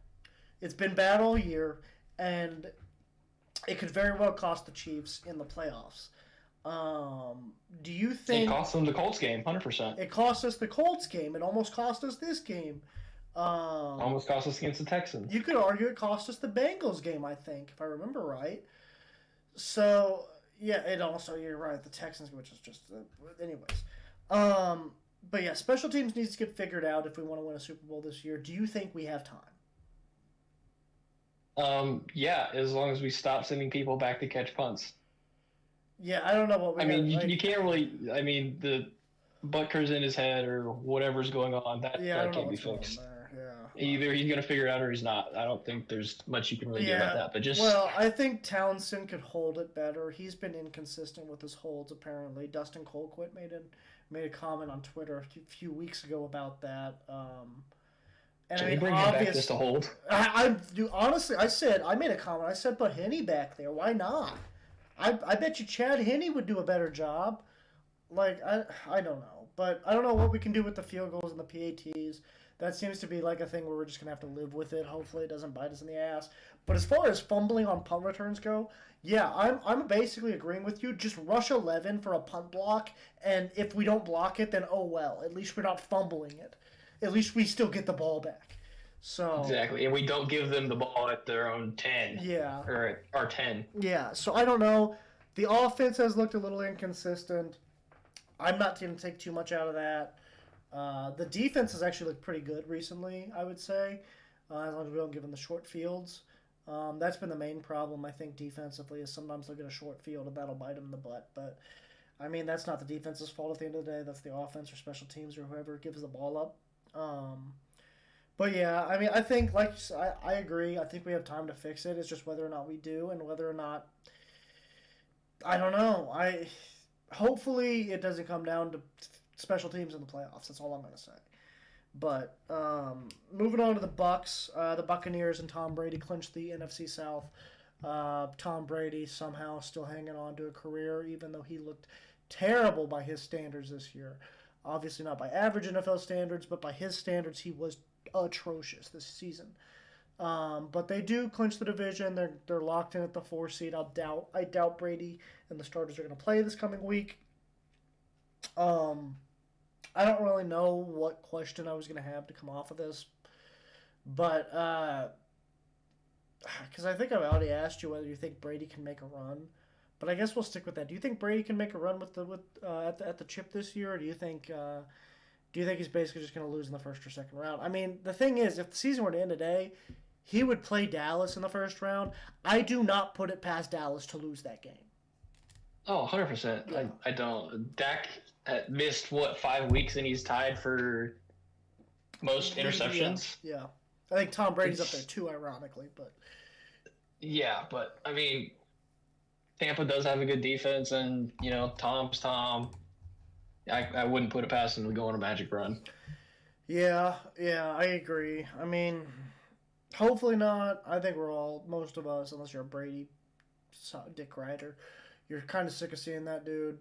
It's been bad all year, and it could very well cost the Chiefs in the playoffs. Do you It think cost them the Colts game, 100%. it cost us the Colts game? It almost cost us this game. Almost cost us against the Texans. You could argue it cost us the Bengals game, I think, if I remember right. So, yeah, it also, you're right, the Texans, which is just, anyways. But yeah, special teams needs to get figured out if we want to win a Super Bowl this year. Do you think we have time? Yeah, as long as we stop sending people back to catch punts. Yeah, I don't know what we you can't really. I mean, the Butker's in his head or whatever's going on. That can't be fixed. Yeah. Either he's going to figure it out or he's not. I don't think there's much you can really do about that. But well, I think Townsend could hold it better. He's been inconsistent with his holds apparently. Dustin Colquitt made a comment on Twitter a few weeks ago about that. And Should we bring him back just to hold? Honestly, I made a comment. I said, put Henne back there. Why not? I bet you Chad Henne would do a better job. Like, I don't know. But I don't know what we can do with the field goals and the PATs. That seems to be like a thing where we're just going to have to live with it. Hopefully it doesn't bite us in the ass. But as far as fumbling on punt returns go, yeah, I'm basically agreeing with you. Just rush 11 for a punt block, and if we don't block it, then oh well. At least we're not fumbling it. At least we still get the ball back. So exactly, and we don't give them the ball at their own 10. Yeah. Or our 10. Yeah, so I don't know. The offense has looked a little inconsistent. I'm not going to take too much out of that. The defense has actually looked pretty good recently, I would say, as long as we don't give them the short fields. That's been the main problem, I think, defensively, is sometimes they'll get a short field and that'll bite them in the butt. But, I mean, that's not the defense's fault at the end of the day. That's the offense or special teams or whoever gives the ball up. But, yeah, I mean, I think, like I agree. I think we have time to fix it. It's just whether or not we do and whether or not, I don't know. Hopefully it doesn't come down to special teams in the playoffs. That's all I'm going to say. But moving on to the Bucks, the Buccaneers and Tom Brady clinched the NFC South. Tom Brady somehow still hanging on to a career, even though he looked terrible by his standards this year. Obviously not by average NFL standards, but by his standards, he was atrocious this season. But they do clinch the division. They're locked in at the 4 seed. I doubt Brady and the starters are going to play this coming week. I don't really know what question I was going to have to come off of this, but because I think I've already asked you whether you think Brady can make a run, but I guess we'll stick with that. Do you think Brady can make a run at the chip this year, or do you think he's basically just going to lose in the first or second round? I mean, the thing is, if the season were to end today, he would play Dallas in the first round. I do not put it past Dallas to lose that game. Oh, 100%. Yeah. I don't. Dak missed, 5 weeks, and he's tied for most interceptions. Yeah. I think Tom Brady's up there too, ironically. But yeah, but, I mean, Tampa does have a good defense, and, Tom's Tom. I wouldn't put it past him to go on a magic run. Yeah, I agree. I mean, hopefully not. I think most of us, unless you're a Brady dick rider, you're kind of sick of seeing that dude.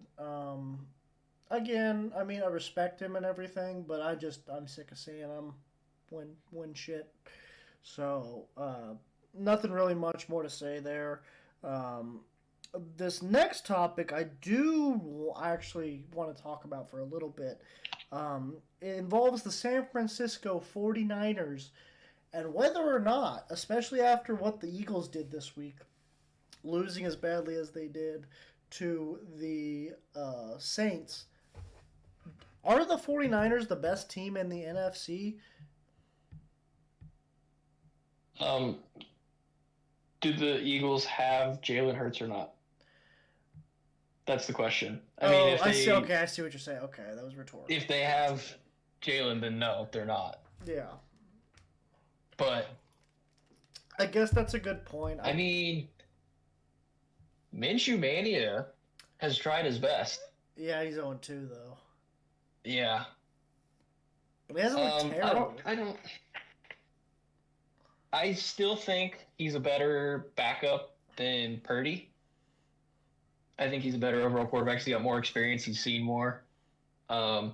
Again, I mean, I respect him and everything, but I'm sick of seeing him win shit. So, nothing really much more to say there. This next topic I do actually want to talk about for a little bit. It involves the San Francisco 49ers and whether or not, especially after what the Eagles did this week, losing as badly as they did to the Saints, are the 49ers the best team in the NFC? Do the Eagles have Jalen Hurts or not? That's the question. I see what you're saying. Okay, that was rhetorical. If they have Jalen, then no, they're not. Yeah. But I guess that's a good point. I mean, Minshew Mania has tried his best. Yeah, he's 0-2 though. Yeah. But he hasn't looked terrible. I still think he's a better backup than Purdy. I think he's a better overall quarterback. He's got more experience. He's seen more. But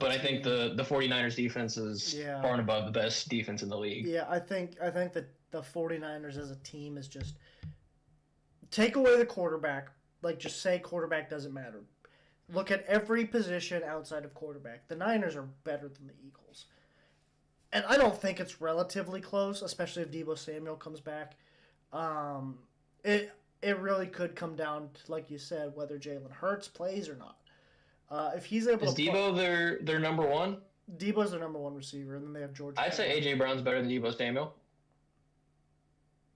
I think the 49ers defense is far and above the best defense in the league. Yeah, I think that the 49ers as a team is just take away the quarterback. Like, just say quarterback doesn't matter. Look at every position outside of quarterback. The Niners are better than the Eagles. And I don't think it's relatively close, especially if Deebo Samuel comes back. It really could come down to, like you said, whether Jalen Hurts plays or not. If he's able Is to Debo their number one? Debo's their number one receiver, and then they have George. I'd say A.J. Brown's better than Debo Samuel.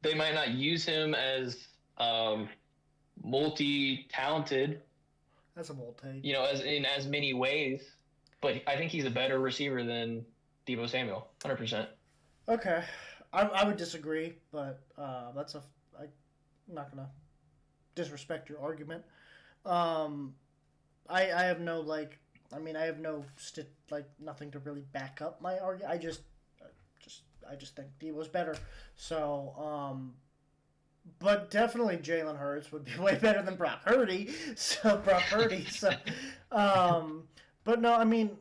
They might not use him as multi-talented, That's a bold take. as in as many ways, but I think he's a better receiver than Debo Samuel, 100%. Okay, I would disagree, but I'm not gonna disrespect your argument. I have no I have no nothing to really back up my argument. I just think Debo's better. So, but definitely Jalen Hurts would be way better than Brock Purdy. So, but no, I mean,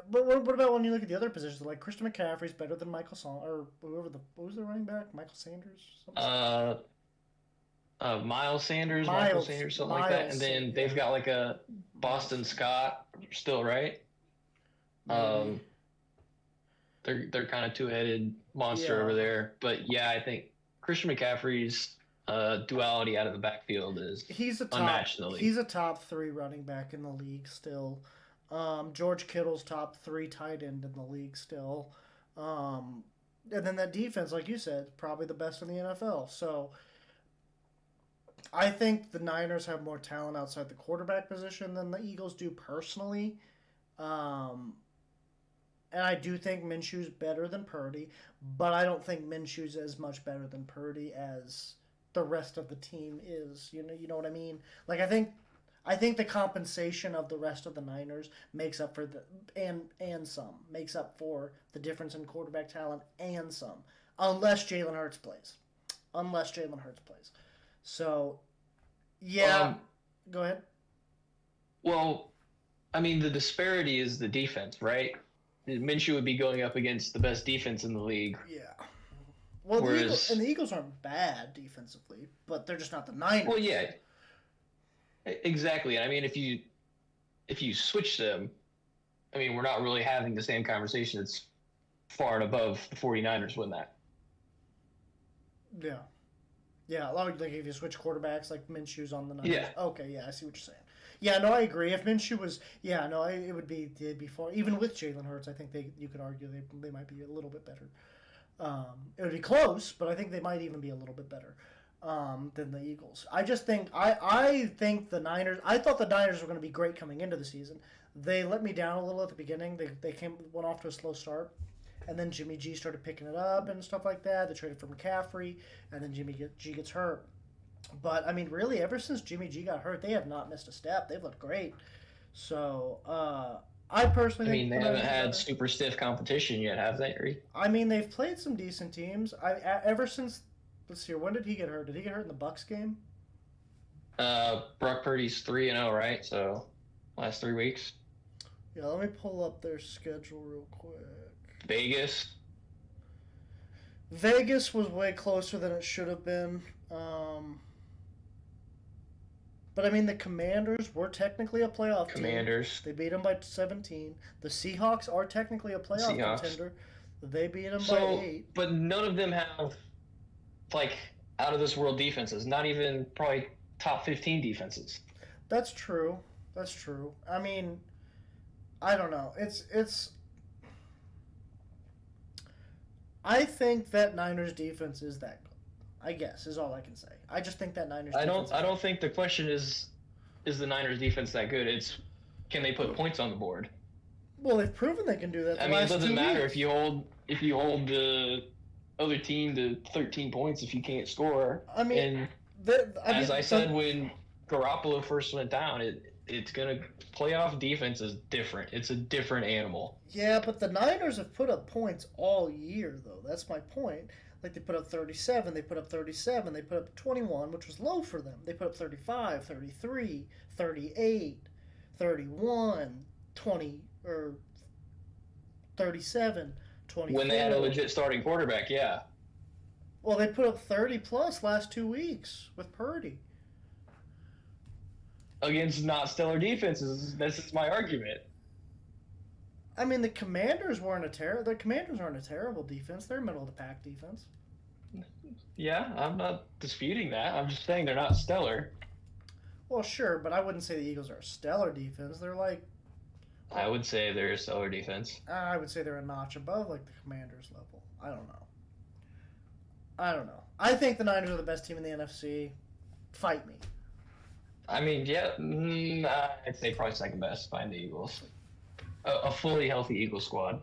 but what about when you look at the other positions? Like Christian McCaffrey's better than Michael or whoever what was the running back? Michael Sanders? Miles Sanders, Michael Sanders, something like that. And then they've got like a Boston Scott still, right? They're kind of two-headed monster over there. But yeah, I think Christian McCaffrey's duality out of the backfield is unmatched in the league. He's a top 3 running back in the league still. George Kittle's top 3 tight end in the league still. And then that defense, like you said, probably the best in the NFL. So I think the Niners have more talent outside the quarterback position than the Eagles do personally. And I do think Minshew's better than Purdy, but I don't think Minshew's as much better than Purdy as the rest of the team is. You know what I mean? Like I think the compensation of the rest of the Niners makes up for makes up for the difference in quarterback talent and some, unless Jalen Hurts plays. So, yeah, go ahead. Well, I mean, the disparity is the defense, right? Minshew would be going up against the best defense in the league. Yeah. Well, the Eagles aren't bad defensively, but they're just not the Niners. Well, yeah, exactly. I mean, if you switch them, I mean, we're not really having the same conversation. It's far and above the 49ers win that. Yeah. Yeah, like if you switch quarterbacks, like Minshew's on the Niners. Yeah. Okay, yeah, I see what you're saying. Yeah, no, I agree. If Minshew was, it would be far. Even with Jalen Hurts, I think you could argue they might be a little bit better. It would be close, but I think they might even be a little bit better than the Eagles. I just think I think the Niners. I thought the Niners were going to be great coming into the season. They let me down a little at the beginning. They went off to a slow start. And then Jimmy G started picking it up and stuff like that. They traded for McCaffrey, and then Jimmy G gets hurt. But, I mean, really, ever since Jimmy G got hurt, they have not missed a step. They've looked great. So, I personally think... they haven't had super stiff competition yet, have they? I mean, they've played some decent teams. Ever since... Let's see, when did he get hurt? Did he get hurt in the Bucs game? Brock Purdy's 3-0, right? So, last 3 weeks. Yeah, let me pull up their schedule real quick. Vegas was way closer than it should have been. But I mean, the Commanders were technically a playoff team. They beat them by 17. The Seahawks are technically a playoff contender. They beat them by 8. But none of them have, out of this world defenses. Not even probably top 15 defenses. That's true. I mean, I don't know. It's. I think that Niners defense is that good. I guess is all I can say. I just think that Niners. I don't think the question is the Niners defense that good? It's can they put points on the board? Well, they've proven they can do that. I mean, it doesn't matter if you hold the other team to 13 points if you can't score. I mean, as I said when Garoppolo first went down, it's gonna playoff defense is different. It's a different animal. Yeah, but the Niners have put up points all year, though. That's my point. Like, they put up 37, they put up 37, they put up 21, which was low for them. They put up 35, 33, 38, 31, 20, or 37, 24. When they had a legit starting quarterback, yeah. Well, they put up 30 plus last 2 weeks with Purdy. Against not stellar defenses. This is my argument. I mean, the Commanders aren't a terrible defense. They're middle of the pack defense. Yeah, I'm not disputing that. I'm just saying they're not stellar. Well, sure, but I wouldn't say the Eagles are a stellar defense. They're like, I would say they're a stellar defense. I would say they're a notch above like the Commanders level. I don't know. I think the Niners are the best team in the NFC. Fight me. I mean, yeah, I'd say probably second best behind the Eagles. A fully healthy Eagles squad.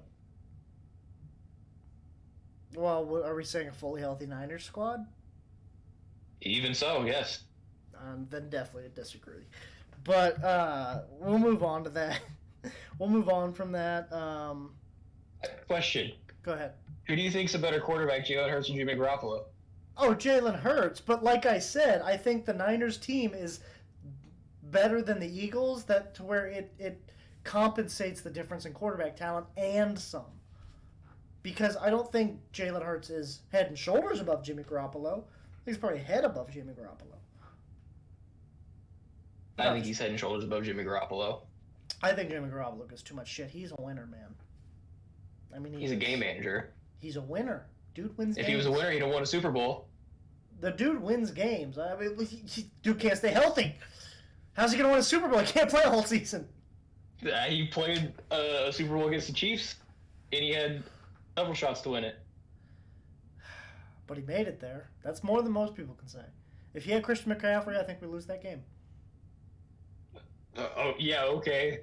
Well, are we saying a fully healthy Niners squad? Even so, yes. Then definitely disagree. But we'll move on to that. We'll move on from that. Question. Go ahead. Who do you think's a better quarterback, Jalen Hurts or Jimmy Garoppolo? Oh, Jalen Hurts. But like I said, I think the Niners team is better than the Eagles, that to where it compensates the difference in quarterback talent and some. Because I don't think Jalen Hurts is head and shoulders above Jimmy Garoppolo. He's probably head above Jimmy Garoppolo. I think he's head and shoulders above Jimmy Garoppolo. I think Jimmy Garoppolo gives too much shit. He's a winner, man. I mean, he's a game manager. He's a winner. Dude wins games. If he was a winner, he'd have won a Super Bowl. The dude wins games. I mean, dude can't stay healthy. How's he going to win a Super Bowl? He can't play a whole season. He played a Super Bowl against the Chiefs, and he had several shots to win it. But he made it there. That's more than most people can say. If he had Christian McCaffrey, I think we lose that game. Yeah, okay.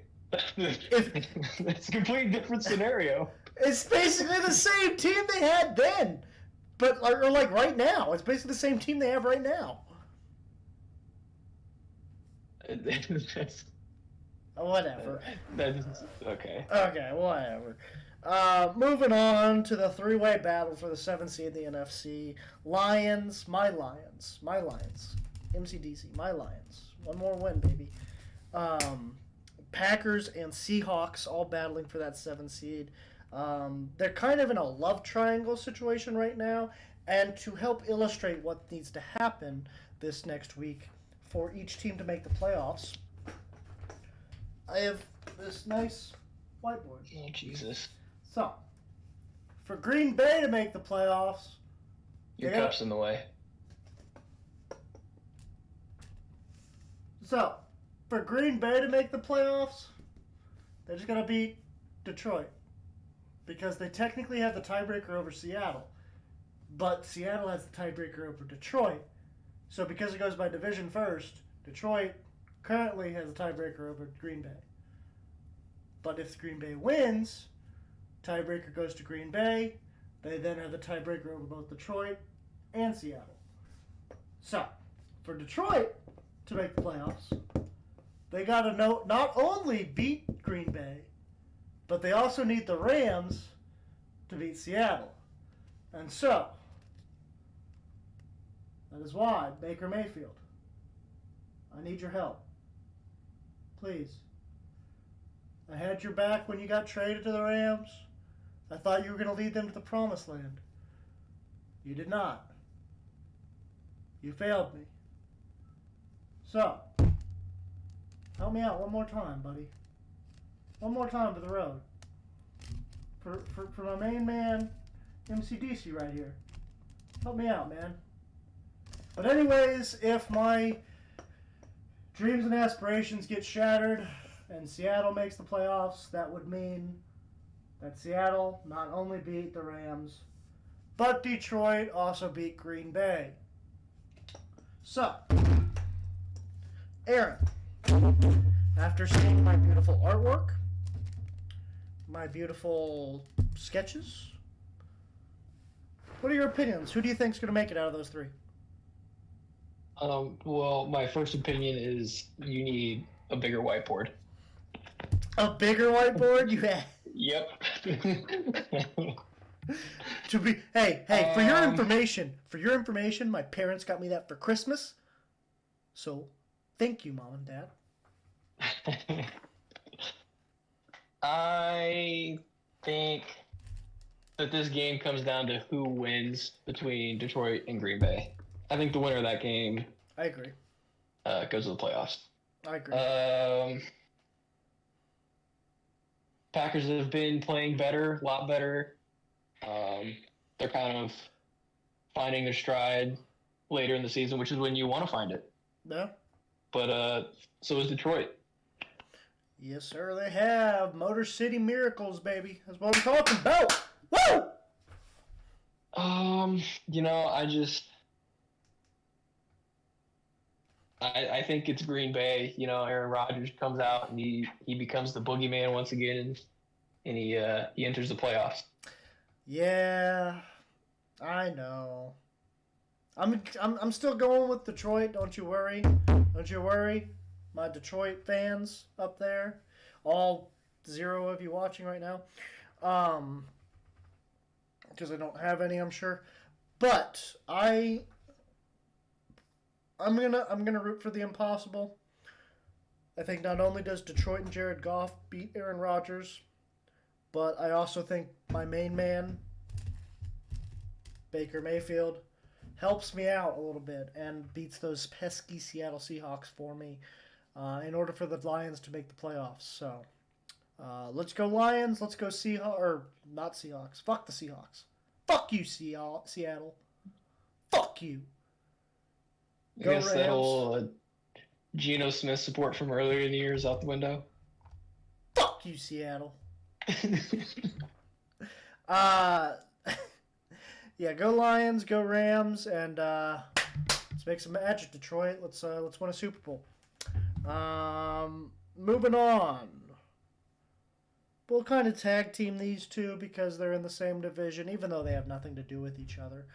That's a completely different scenario. It's basically the same team they had then. But, or like right now. It's basically the same team they have right now. Whatever. Okay. Okay, whatever. Moving on to the three-way battle for the 7th seed in the NFC. Lions, my Lions. MCDC, my Lions. One more win, baby. Packers and Seahawks all battling for that 7th seed. They're kind of in a love triangle situation right now. And to help illustrate what needs to happen this next week for each team to make the playoffs, I have this nice whiteboard. Oh, Jesus. So, for Green Bay to make the playoffs... Your cup's in the way. So, for Green Bay to make the playoffs, they're just going to beat Detroit. Because they technically have the tiebreaker over Seattle. But Seattle has the tiebreaker over Detroit. So because it goes by division first, Detroit currently has a tiebreaker over Green Bay. But if Green Bay wins, tiebreaker goes to Green Bay. They then have the tiebreaker over both Detroit and Seattle. So, for Detroit to make the playoffs, they got to not only beat Green Bay, but they also need the Rams to beat Seattle. And so, that is why, Baker Mayfield, I need your help. Please. I had your back when you got traded to the Rams. I thought you were going to lead them to the promised land. You did not. You failed me. So, help me out one more time, buddy. One more time to the road. For my main man, MCDC right here. Help me out, man. But anyways, if my dreams and aspirations get shattered and Seattle makes the playoffs, that would mean that Seattle not only beat the Rams, but Detroit also beat Green Bay. So, Aaron, after seeing my beautiful artwork, my beautiful sketches, what are your opinions? Who do you think is going to make it out of those three? Well, my first opinion is you need a bigger whiteboard. A bigger whiteboard? You have. Yep. To be hey, for your information, my parents got me that for Christmas. So, thank you, Mom and Dad. I think that this game comes down to who wins between Detroit and Green Bay. I think the winner of that game I agree. goes to the playoffs. I agree. Packers have been playing better, a lot better. They're kind of finding their stride later in the season, which is when you want to find it. Yeah. But so is Detroit. Yes, sir, they have. Motor City Miracles, baby. That's what I'm talking about. Woo! I think it's Green Bay. Aaron Rodgers comes out and he becomes the boogeyman once again, and he enters the playoffs. Yeah, I know. I'm still going with Detroit. Don't you worry. Don't you worry. My Detroit fans up there, all 0 of you watching right now, because I don't have any, I'm sure. But I'm gonna root for the impossible. I think not only does Detroit and Jared Goff beat Aaron Rodgers, but I also think my main man, Baker Mayfield, helps me out a little bit and beats those pesky Seattle Seahawks for me in order for the Lions to make the playoffs. So let's go Lions. Let's go Seahawks. Or not Seahawks. Fuck the Seahawks. Fuck you, Seattle. Fuck you. Go Rams. That whole Geno Smith support from earlier in the year is out the window. Fuck you, Seattle. Yeah, go Lions, go Rams, and let's make some magic, Detroit. Let's win a Super Bowl. Moving on. We'll kind of tag team these two because they're in the same division, even though they have nothing to do with each other.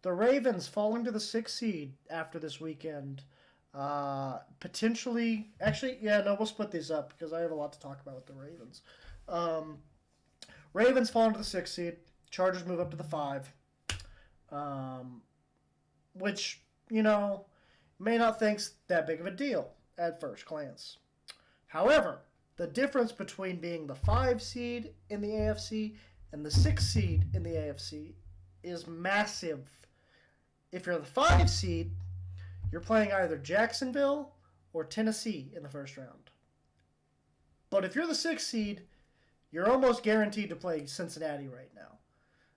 The Ravens falling to the 6th seed after this weekend. Potentially, actually, yeah, no, we'll split these up because I have a lot to talk about with the Ravens. Ravens falling to the 6th seed. Chargers move up to the 5. Which, may not think's that big of a deal at first glance. However, the difference between being the 5 seed in the AFC and the 6 seed in the AFC is massive. If you're the 5 seed, you're playing either Jacksonville or Tennessee in the first round. But if you're the 6 seed, you're almost guaranteed to play Cincinnati right now.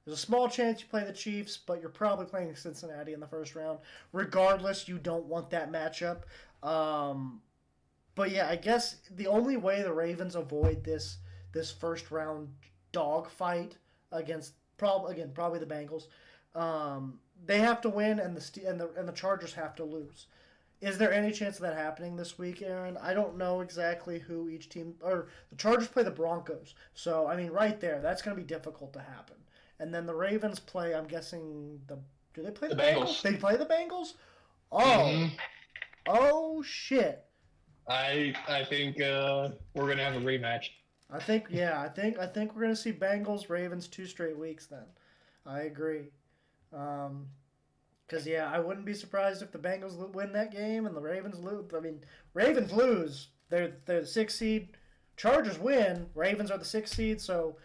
There's a small chance you play the Chiefs, but you're probably playing Cincinnati in the first round. Regardless, you don't want that matchup. But yeah, I guess the only way the Ravens avoid this first round dogfight against probably the Bengals, they have to win and the Chargers have to lose. Is there any chance of that happening this week, Aaron? I don't know exactly who each team, or the Chargers play the Broncos. So I mean, right there, that's going to be difficult to happen. And then the Ravens play, I'm guessing, do they play the Bengals? They play the Bengals? Oh. Mm-hmm. Oh, shit. I think we're going to have a rematch. I think we're going to see Bengals, Ravens 2 straight weeks then. I agree. Because, I wouldn't be surprised if the Bengals win that game and the Ravens lose. I mean, Ravens lose. They're the 6th seed. Chargers win. Ravens are the 6th seed, so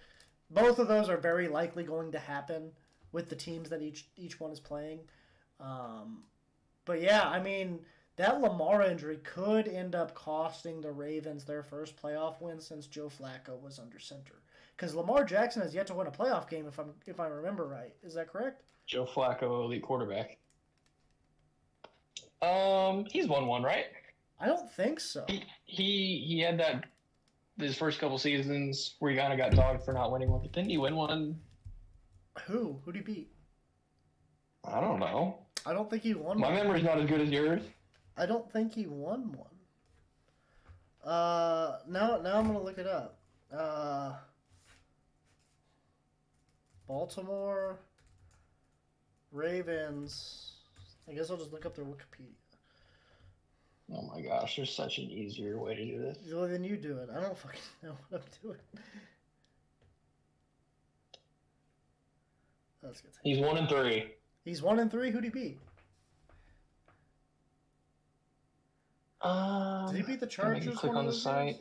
both of those are very likely going to happen with the teams that each one is playing. But yeah, I mean, that Lamar injury could end up costing the Ravens their first playoff win since Joe Flacco was under center. Because Lamar Jackson has yet to win a playoff game, if I remember right. Is that correct? Joe Flacco, elite quarterback. He's won one, right? I don't think so. He had that his first couple seasons where he kind of got dogged for not winning one, but didn't he win one? Who'd he beat? I don't know. I don't think he won one. My memory's not as good as yours. I don't think he won one. Now I'm gonna look it up. Baltimore Ravens. I guess I'll just look up their Wikipedia. Oh my gosh, there's such an easier way to do this. Well, then you do it. I don't fucking know what I'm doing. That's good. He's 1-3. He's 1-3. Who'd he beat? Did he beat the Chargers? Click on the site.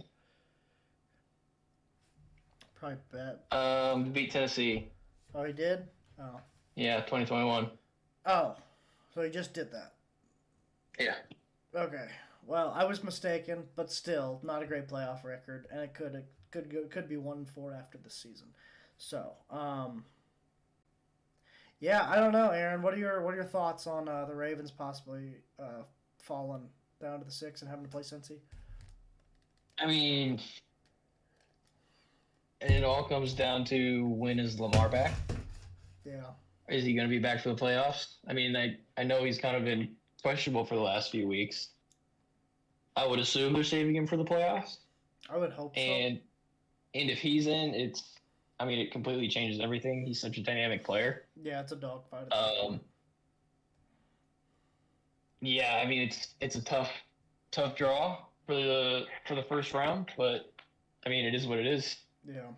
Probably bet. Beat Tennessee. Oh, he did? Oh. Yeah, 2021. Oh. So he just did that. Yeah. Okay. Well, I was mistaken, but still not a great playoff record, and it could be 1-4 after this season. So, yeah, I don't know, Aaron. What are your thoughts on the Ravens possibly falling down to the 6 and having to play Cincy? I mean, it all comes down to when is Lamar back? Yeah. Is he going to be back for the playoffs? I mean, I know he's kind of been questionable for the last few weeks. I would assume they're saving him for the playoffs. I would hope so. And if he's in, it completely changes everything. He's such a dynamic player. Yeah, it's a dogfight. Yeah, I mean it's a tough draw for the first round, but I mean it is what it is. Yeah.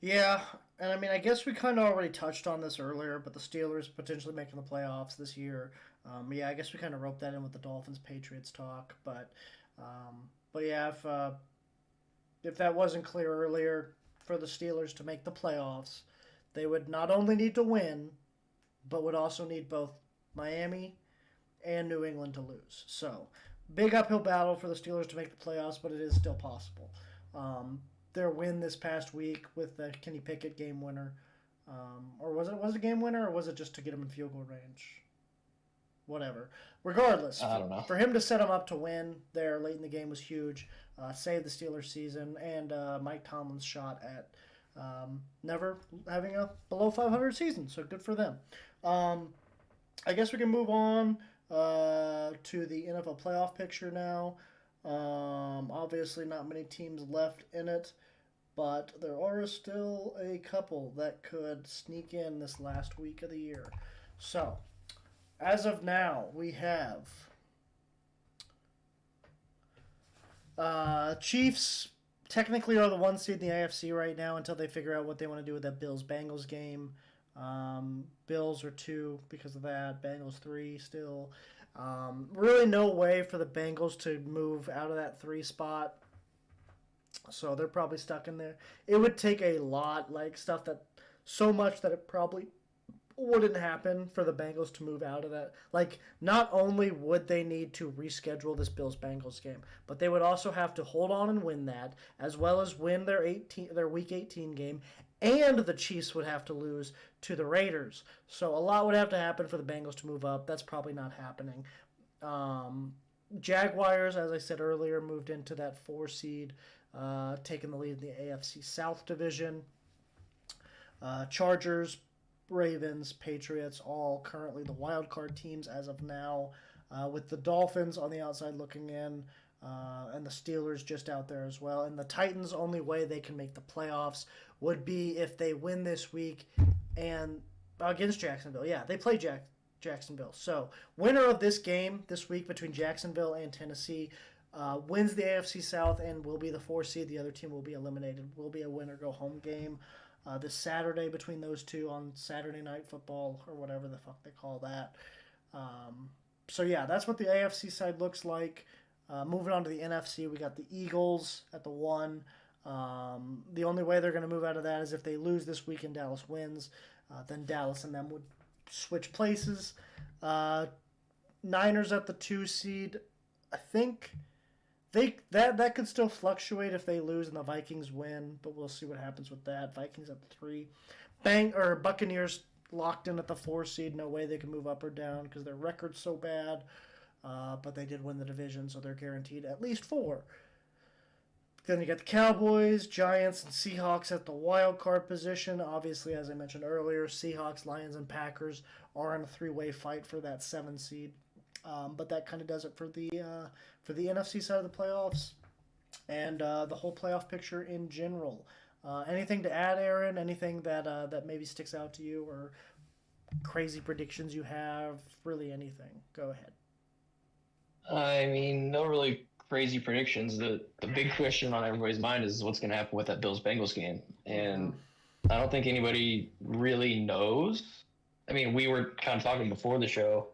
Yeah, and I mean I guess we kind of already touched on this earlier, but the Steelers potentially making the playoffs this year. Yeah, I guess we kind of roped that in with the Dolphins Patriots talk, but yeah, if that wasn't clear earlier, for the Steelers to make the playoffs, they would not only need to win, but would also need both Miami and New England to lose. So, big uphill battle for the Steelers to make the playoffs, but it is still possible. Their win this past week with the Kenny Pickett game winner, or was it a game winner, or was it just to get him in field goal range? Whatever. Regardless, I don't know. For him to set him up to win there late in the game was huge. Saved the Steelers season and Mike Tomlin's shot at never having a below 500 season. So good for them. I guess we can move on to the NFL playoff picture now. Obviously, not many teams left in it, but there are still a couple that could sneak in this last week of the year. So, as of now, we have Chiefs technically are the 1 seed in the AFC right now until they figure out what they want to do with that Bills-Bengals game. Bills are 2 because of that. Bengals 3 still. Really no way for the Bengals to move out of that 3 spot. So they're probably stuck in there. It would take a lot, so much that it probably wouldn't happen for the Bengals to move out of that. Not only would they need to reschedule this Bills-Bengals game, but they would also have to hold on and win that, as well as win their Week 18 game, and the Chiefs would have to lose to the Raiders. So a lot would have to happen for the Bengals to move up. That's probably not happening. Jaguars, as I said earlier, moved into that 4 seed, taking the lead in the AFC South division. Chargers, Ravens, Patriots, all currently the wild card teams as of now, with the Dolphins on the outside looking in, and the Steelers just out there as well. And the Titans, only way they can make the playoffs would be if they win this week and against Jacksonville. Yeah, they play Jacksonville. So winner of this game this week between Jacksonville and Tennessee wins the AFC South and will be the 4 seed. The other team will be eliminated. Will be a winner-go-home game. This Saturday between those two on Saturday Night Football or whatever the fuck they call that. So yeah, that's what the AFC side looks like. Moving on to the NFC, we got the Eagles at the 1. The only way they're going to move out of that is if they lose this week and Dallas wins. Then Dallas and them would switch places. Niners at the 2 seed. I think that could still fluctuate if they lose and the Vikings win, but we'll see what happens with that. Vikings at the 3. Buccaneers locked in at the 4 seed. No way they can move up or down because their record's so bad. But they did win the division, so they're guaranteed at least 4. Then you got the Cowboys, Giants, and Seahawks at the wild card position. Obviously, as I mentioned earlier, Seahawks, Lions, and Packers are in a 3-way fight for that 7 seed. But that kind of does it for the NFC side of the playoffs and the whole playoff picture in general. Anything to add, Aaron? Anything that maybe sticks out to you or crazy predictions you have? Really anything. Go ahead. I mean, no really crazy predictions. The big question on everybody's mind is what's going to happen with that Bills-Bengals game. And I don't think anybody really knows. I mean, we were kind of talking before the show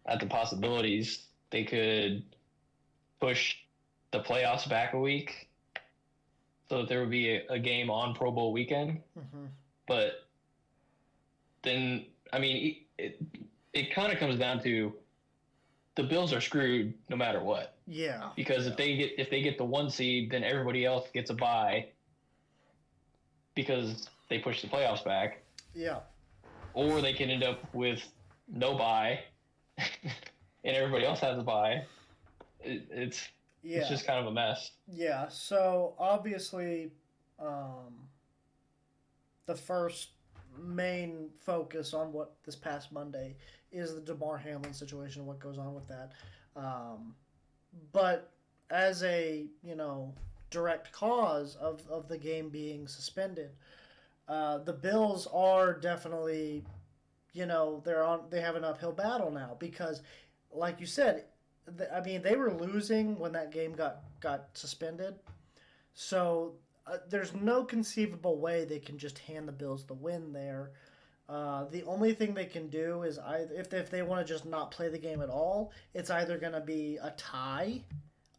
at the possibilities. They could push the playoffs back a week so that there would be a game on Pro Bowl weekend. Mm-hmm. But then, I mean, it kind of comes down to the Bills are screwed no matter what. Yeah. Because if they get the 1 seed, then everybody else gets a bye because they push the playoffs back. Yeah. Or they can end up with no bye, and everybody else has a bye. It's just kind of a mess. Yeah. So obviously, the first main focus on what this past Monday is the DeMar Hamlin situation and what goes on with that. But as a direct cause of the game being suspended, the Bills are definitely they have an uphill battle now because, like you said, they were losing when that game got suspended, so there's no conceivable way they can just hand the Bills the win there. The only thing they can do is if they want to just not play the game at all, it's either going to be a tie,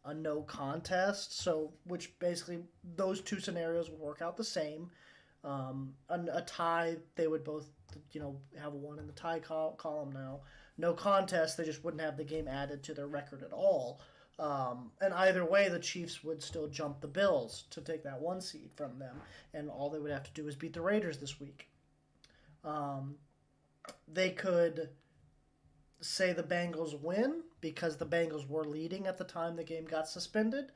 a no contest, so which basically those two scenarios will work out the same. A tie, they would both have a one in the tie column now. No contest, they just wouldn't have the game added to their record at all. And either way, the Chiefs would still jump the Bills to take that 1 seed from them, and all they would have to do is beat the Raiders this week. They could say the Bengals win because the Bengals were leading at the time the game got suspended,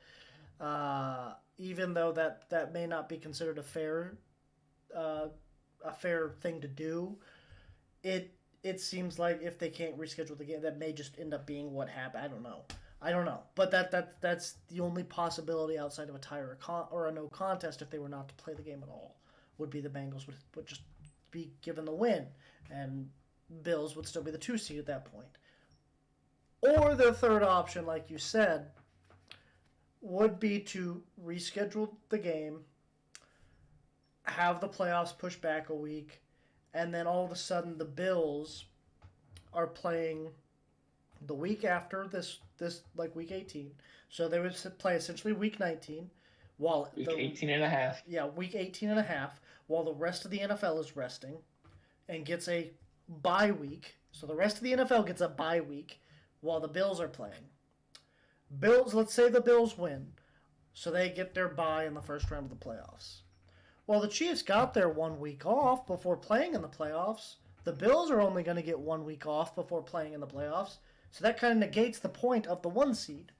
even though that may not be considered a fair thing to do. It seems like if they can't reschedule the game, that may just end up being what happened. I don't know. But that's the only possibility outside of a tie or a no contest if they were not to play the game at all, would be the Bengals would just be given the win, and Bills would still be the 2 seed at that point. Or the third option, like you said, would be to reschedule the game, have the playoffs pushed back a week, and then all of a sudden the Bills are playing the week after this like week 18. So they would play essentially week 19 while week 18 and a half. Yeah, week 18 and a half while the rest of the NFL is resting and gets a bye week. So the rest of the NFL gets a bye week while the Bills are playing. Let's say the Bills win. So they get their bye in the first round of the playoffs. Well, the Chiefs got their 1 week off before playing in the playoffs. The Bills are only going to get 1 week off before playing in the playoffs. So that kind of negates the point of the 1 seed.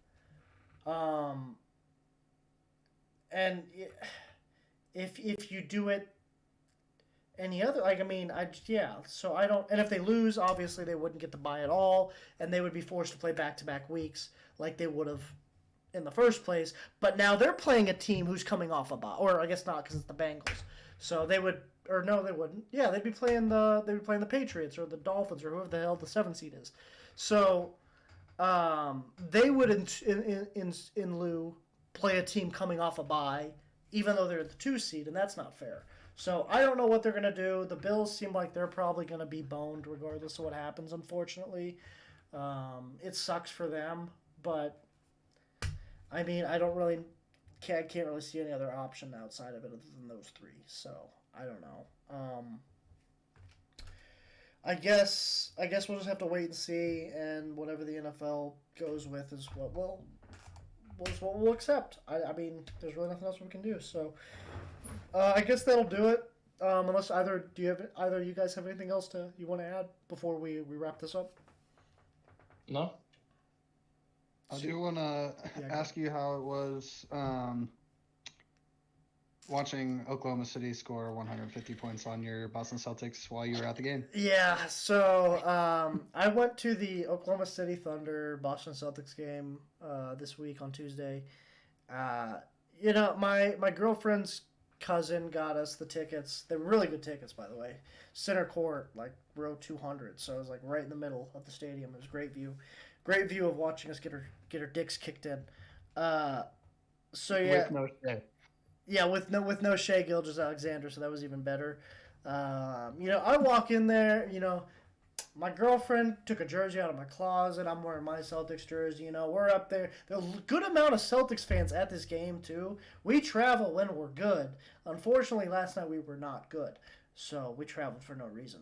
And if you do it any other, so I don't, and if they lose, obviously they wouldn't get the bye at all, and they would be forced to play back-to-back weeks like they would have in the first place. But now they're playing a team who's coming off a bye, or I guess not because it's the Bengals. So they would, or no, they wouldn't. Yeah, they'd be playing the Patriots or the Dolphins or whoever the hell the 7 seed is. So they would in lieu play a team coming off a bye, even though they're the 2 seed, and that's not fair. So I don't know what they're going to do. The Bills seem like they're probably going to be boned regardless of what happens, unfortunately. It sucks for them, but I mean, I can't really see any other option outside of it other than those 3. So I don't know. I guess we'll just have to wait and see, and whatever the NFL goes with is what we'll accept. I mean, there's really nothing else we can do. So I guess that'll do it. Unless either you guys have anything else you want to add before we wrap this up? No. I do want to ask you how it was watching Oklahoma City score 150 points on your Boston Celtics while you were at the game. Yeah, so I went to the Oklahoma City Thunder Boston Celtics game this week on Tuesday. My girlfriend's cousin got us the tickets. They were really good tickets, by the way. Center court, like row 200, so it was like right in the middle of the stadium. It was a great view of watching us get her dicks kicked in. So yeah, With no shade. Yeah, with no Shea Gilgeous-Alexander, so that was even better. I walk in there, my girlfriend took a jersey out of my closet. I'm wearing my Celtics jersey. You know, we're up there. There's a good amount of Celtics fans at this game, too. We travel when we're good. Unfortunately, last night we were not good. So we traveled for no reason.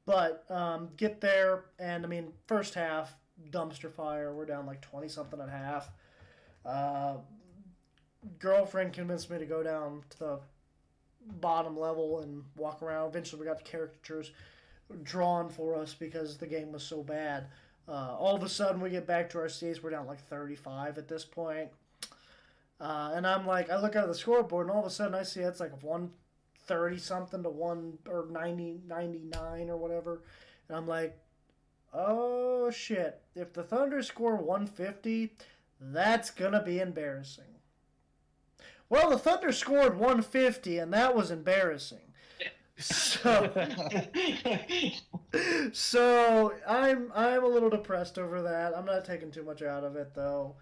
But get there, and I mean, first half, dumpster fire. We're down like 20 something at half. Girlfriend convinced me to go down to the bottom level and walk around. Eventually, we got the caricatures drawn for us because the game was so bad. All of a sudden, we get back to our seats. We're down like 35 at this point. And I'm like, I look at the scoreboard, and all of a sudden, I see it's like 130 something to 99 or whatever. And I'm like, oh shit. If the Thunder score 150, that's going to be embarrassing. Well, the Thunder scored 150, and that was embarrassing. So, so I'm a little depressed over that. I'm not taking too much out of it though.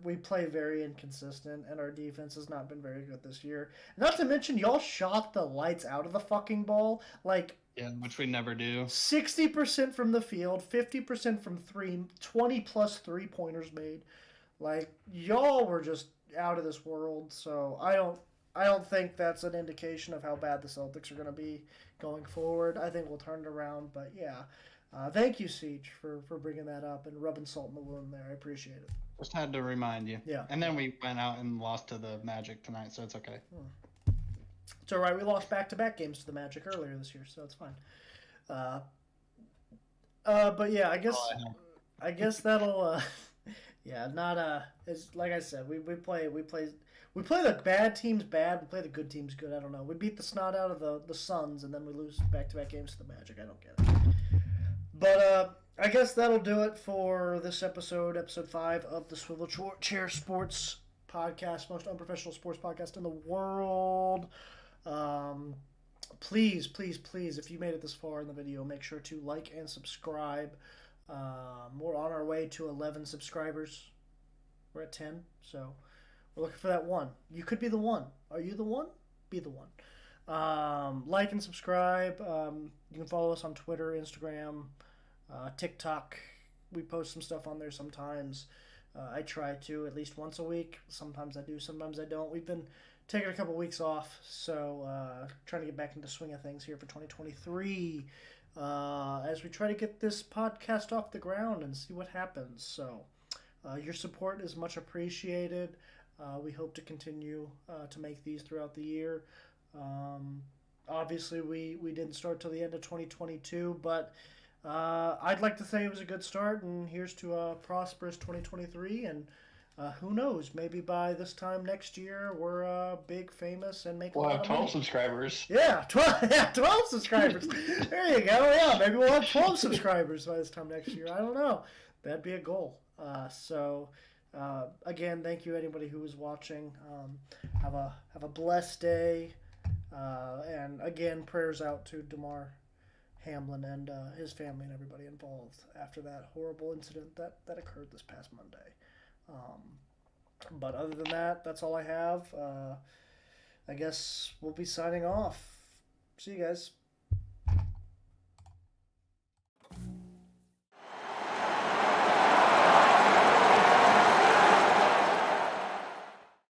We play very inconsistent, and our defense has not been very good this year. Not to mention, y'all shot the lights out of the fucking ball. Like, Yeah, which we never do. 60% from the field, 50% from three, 20 plus 3-pointers made. Like, y'all were just out of this world. So I don't think that's an indication of how bad the Celtics are going to be going forward. I think we'll turn it around. But yeah, thank you, Siege, for bringing that up and rubbing salt in the wound there. I appreciate it. Just had to remind you. Yeah. And then we went out and lost to the Magic tonight, so it's okay. It's all right. We lost back-to-back games to the Magic earlier this year, so it's fine. But yeah, I guess that'll. Yeah, not it's like I said. We play the bad teams bad. We play the good teams good. I don't know. We beat the snot out of the Suns, and then we lose back-to-back games to the Magic. I don't get it. But I guess that'll do it for this episode 5 of the Swivel Chair Sports Podcast, most unprofessional sports podcast in the world. Please, if you made it this far in the video, make sure to like and subscribe. We're on our way to 11 subscribers. We're at 10, so we're looking for that one. You could be the one. Are you the one? Be the one. Like and subscribe. You can follow us on Twitter, Instagram, TikTok. We post some stuff on there sometimes. I try to at least once a week. Sometimes I do, sometimes I don't. We've been taking a couple weeks off, so trying to get back into the swing of things here for 2023 as we try to get this podcast off the ground and see what happens. So your support is much appreciated. We hope to continue to make these throughout the year. Obviously, we didn't start till the end of 2022, but I'd like to say it was a good start, and here's to a prosperous 2023. And who knows? Maybe by this time next year, we're big, famous, and make a We'll lot have of 12 money. subscribers. Yeah, 12. Yeah, 12 subscribers. There you go. Yeah, maybe we'll have 12 subscribers by this time next year. I don't know. That'd be a goal. Again, thank you anybody who was watching. Have a blessed day. And again, prayers out to DeMar Hamlin and his family and everybody involved after that horrible incident that occurred this past Monday. But other than that, that's all I have. I guess we'll be signing off. See you guys.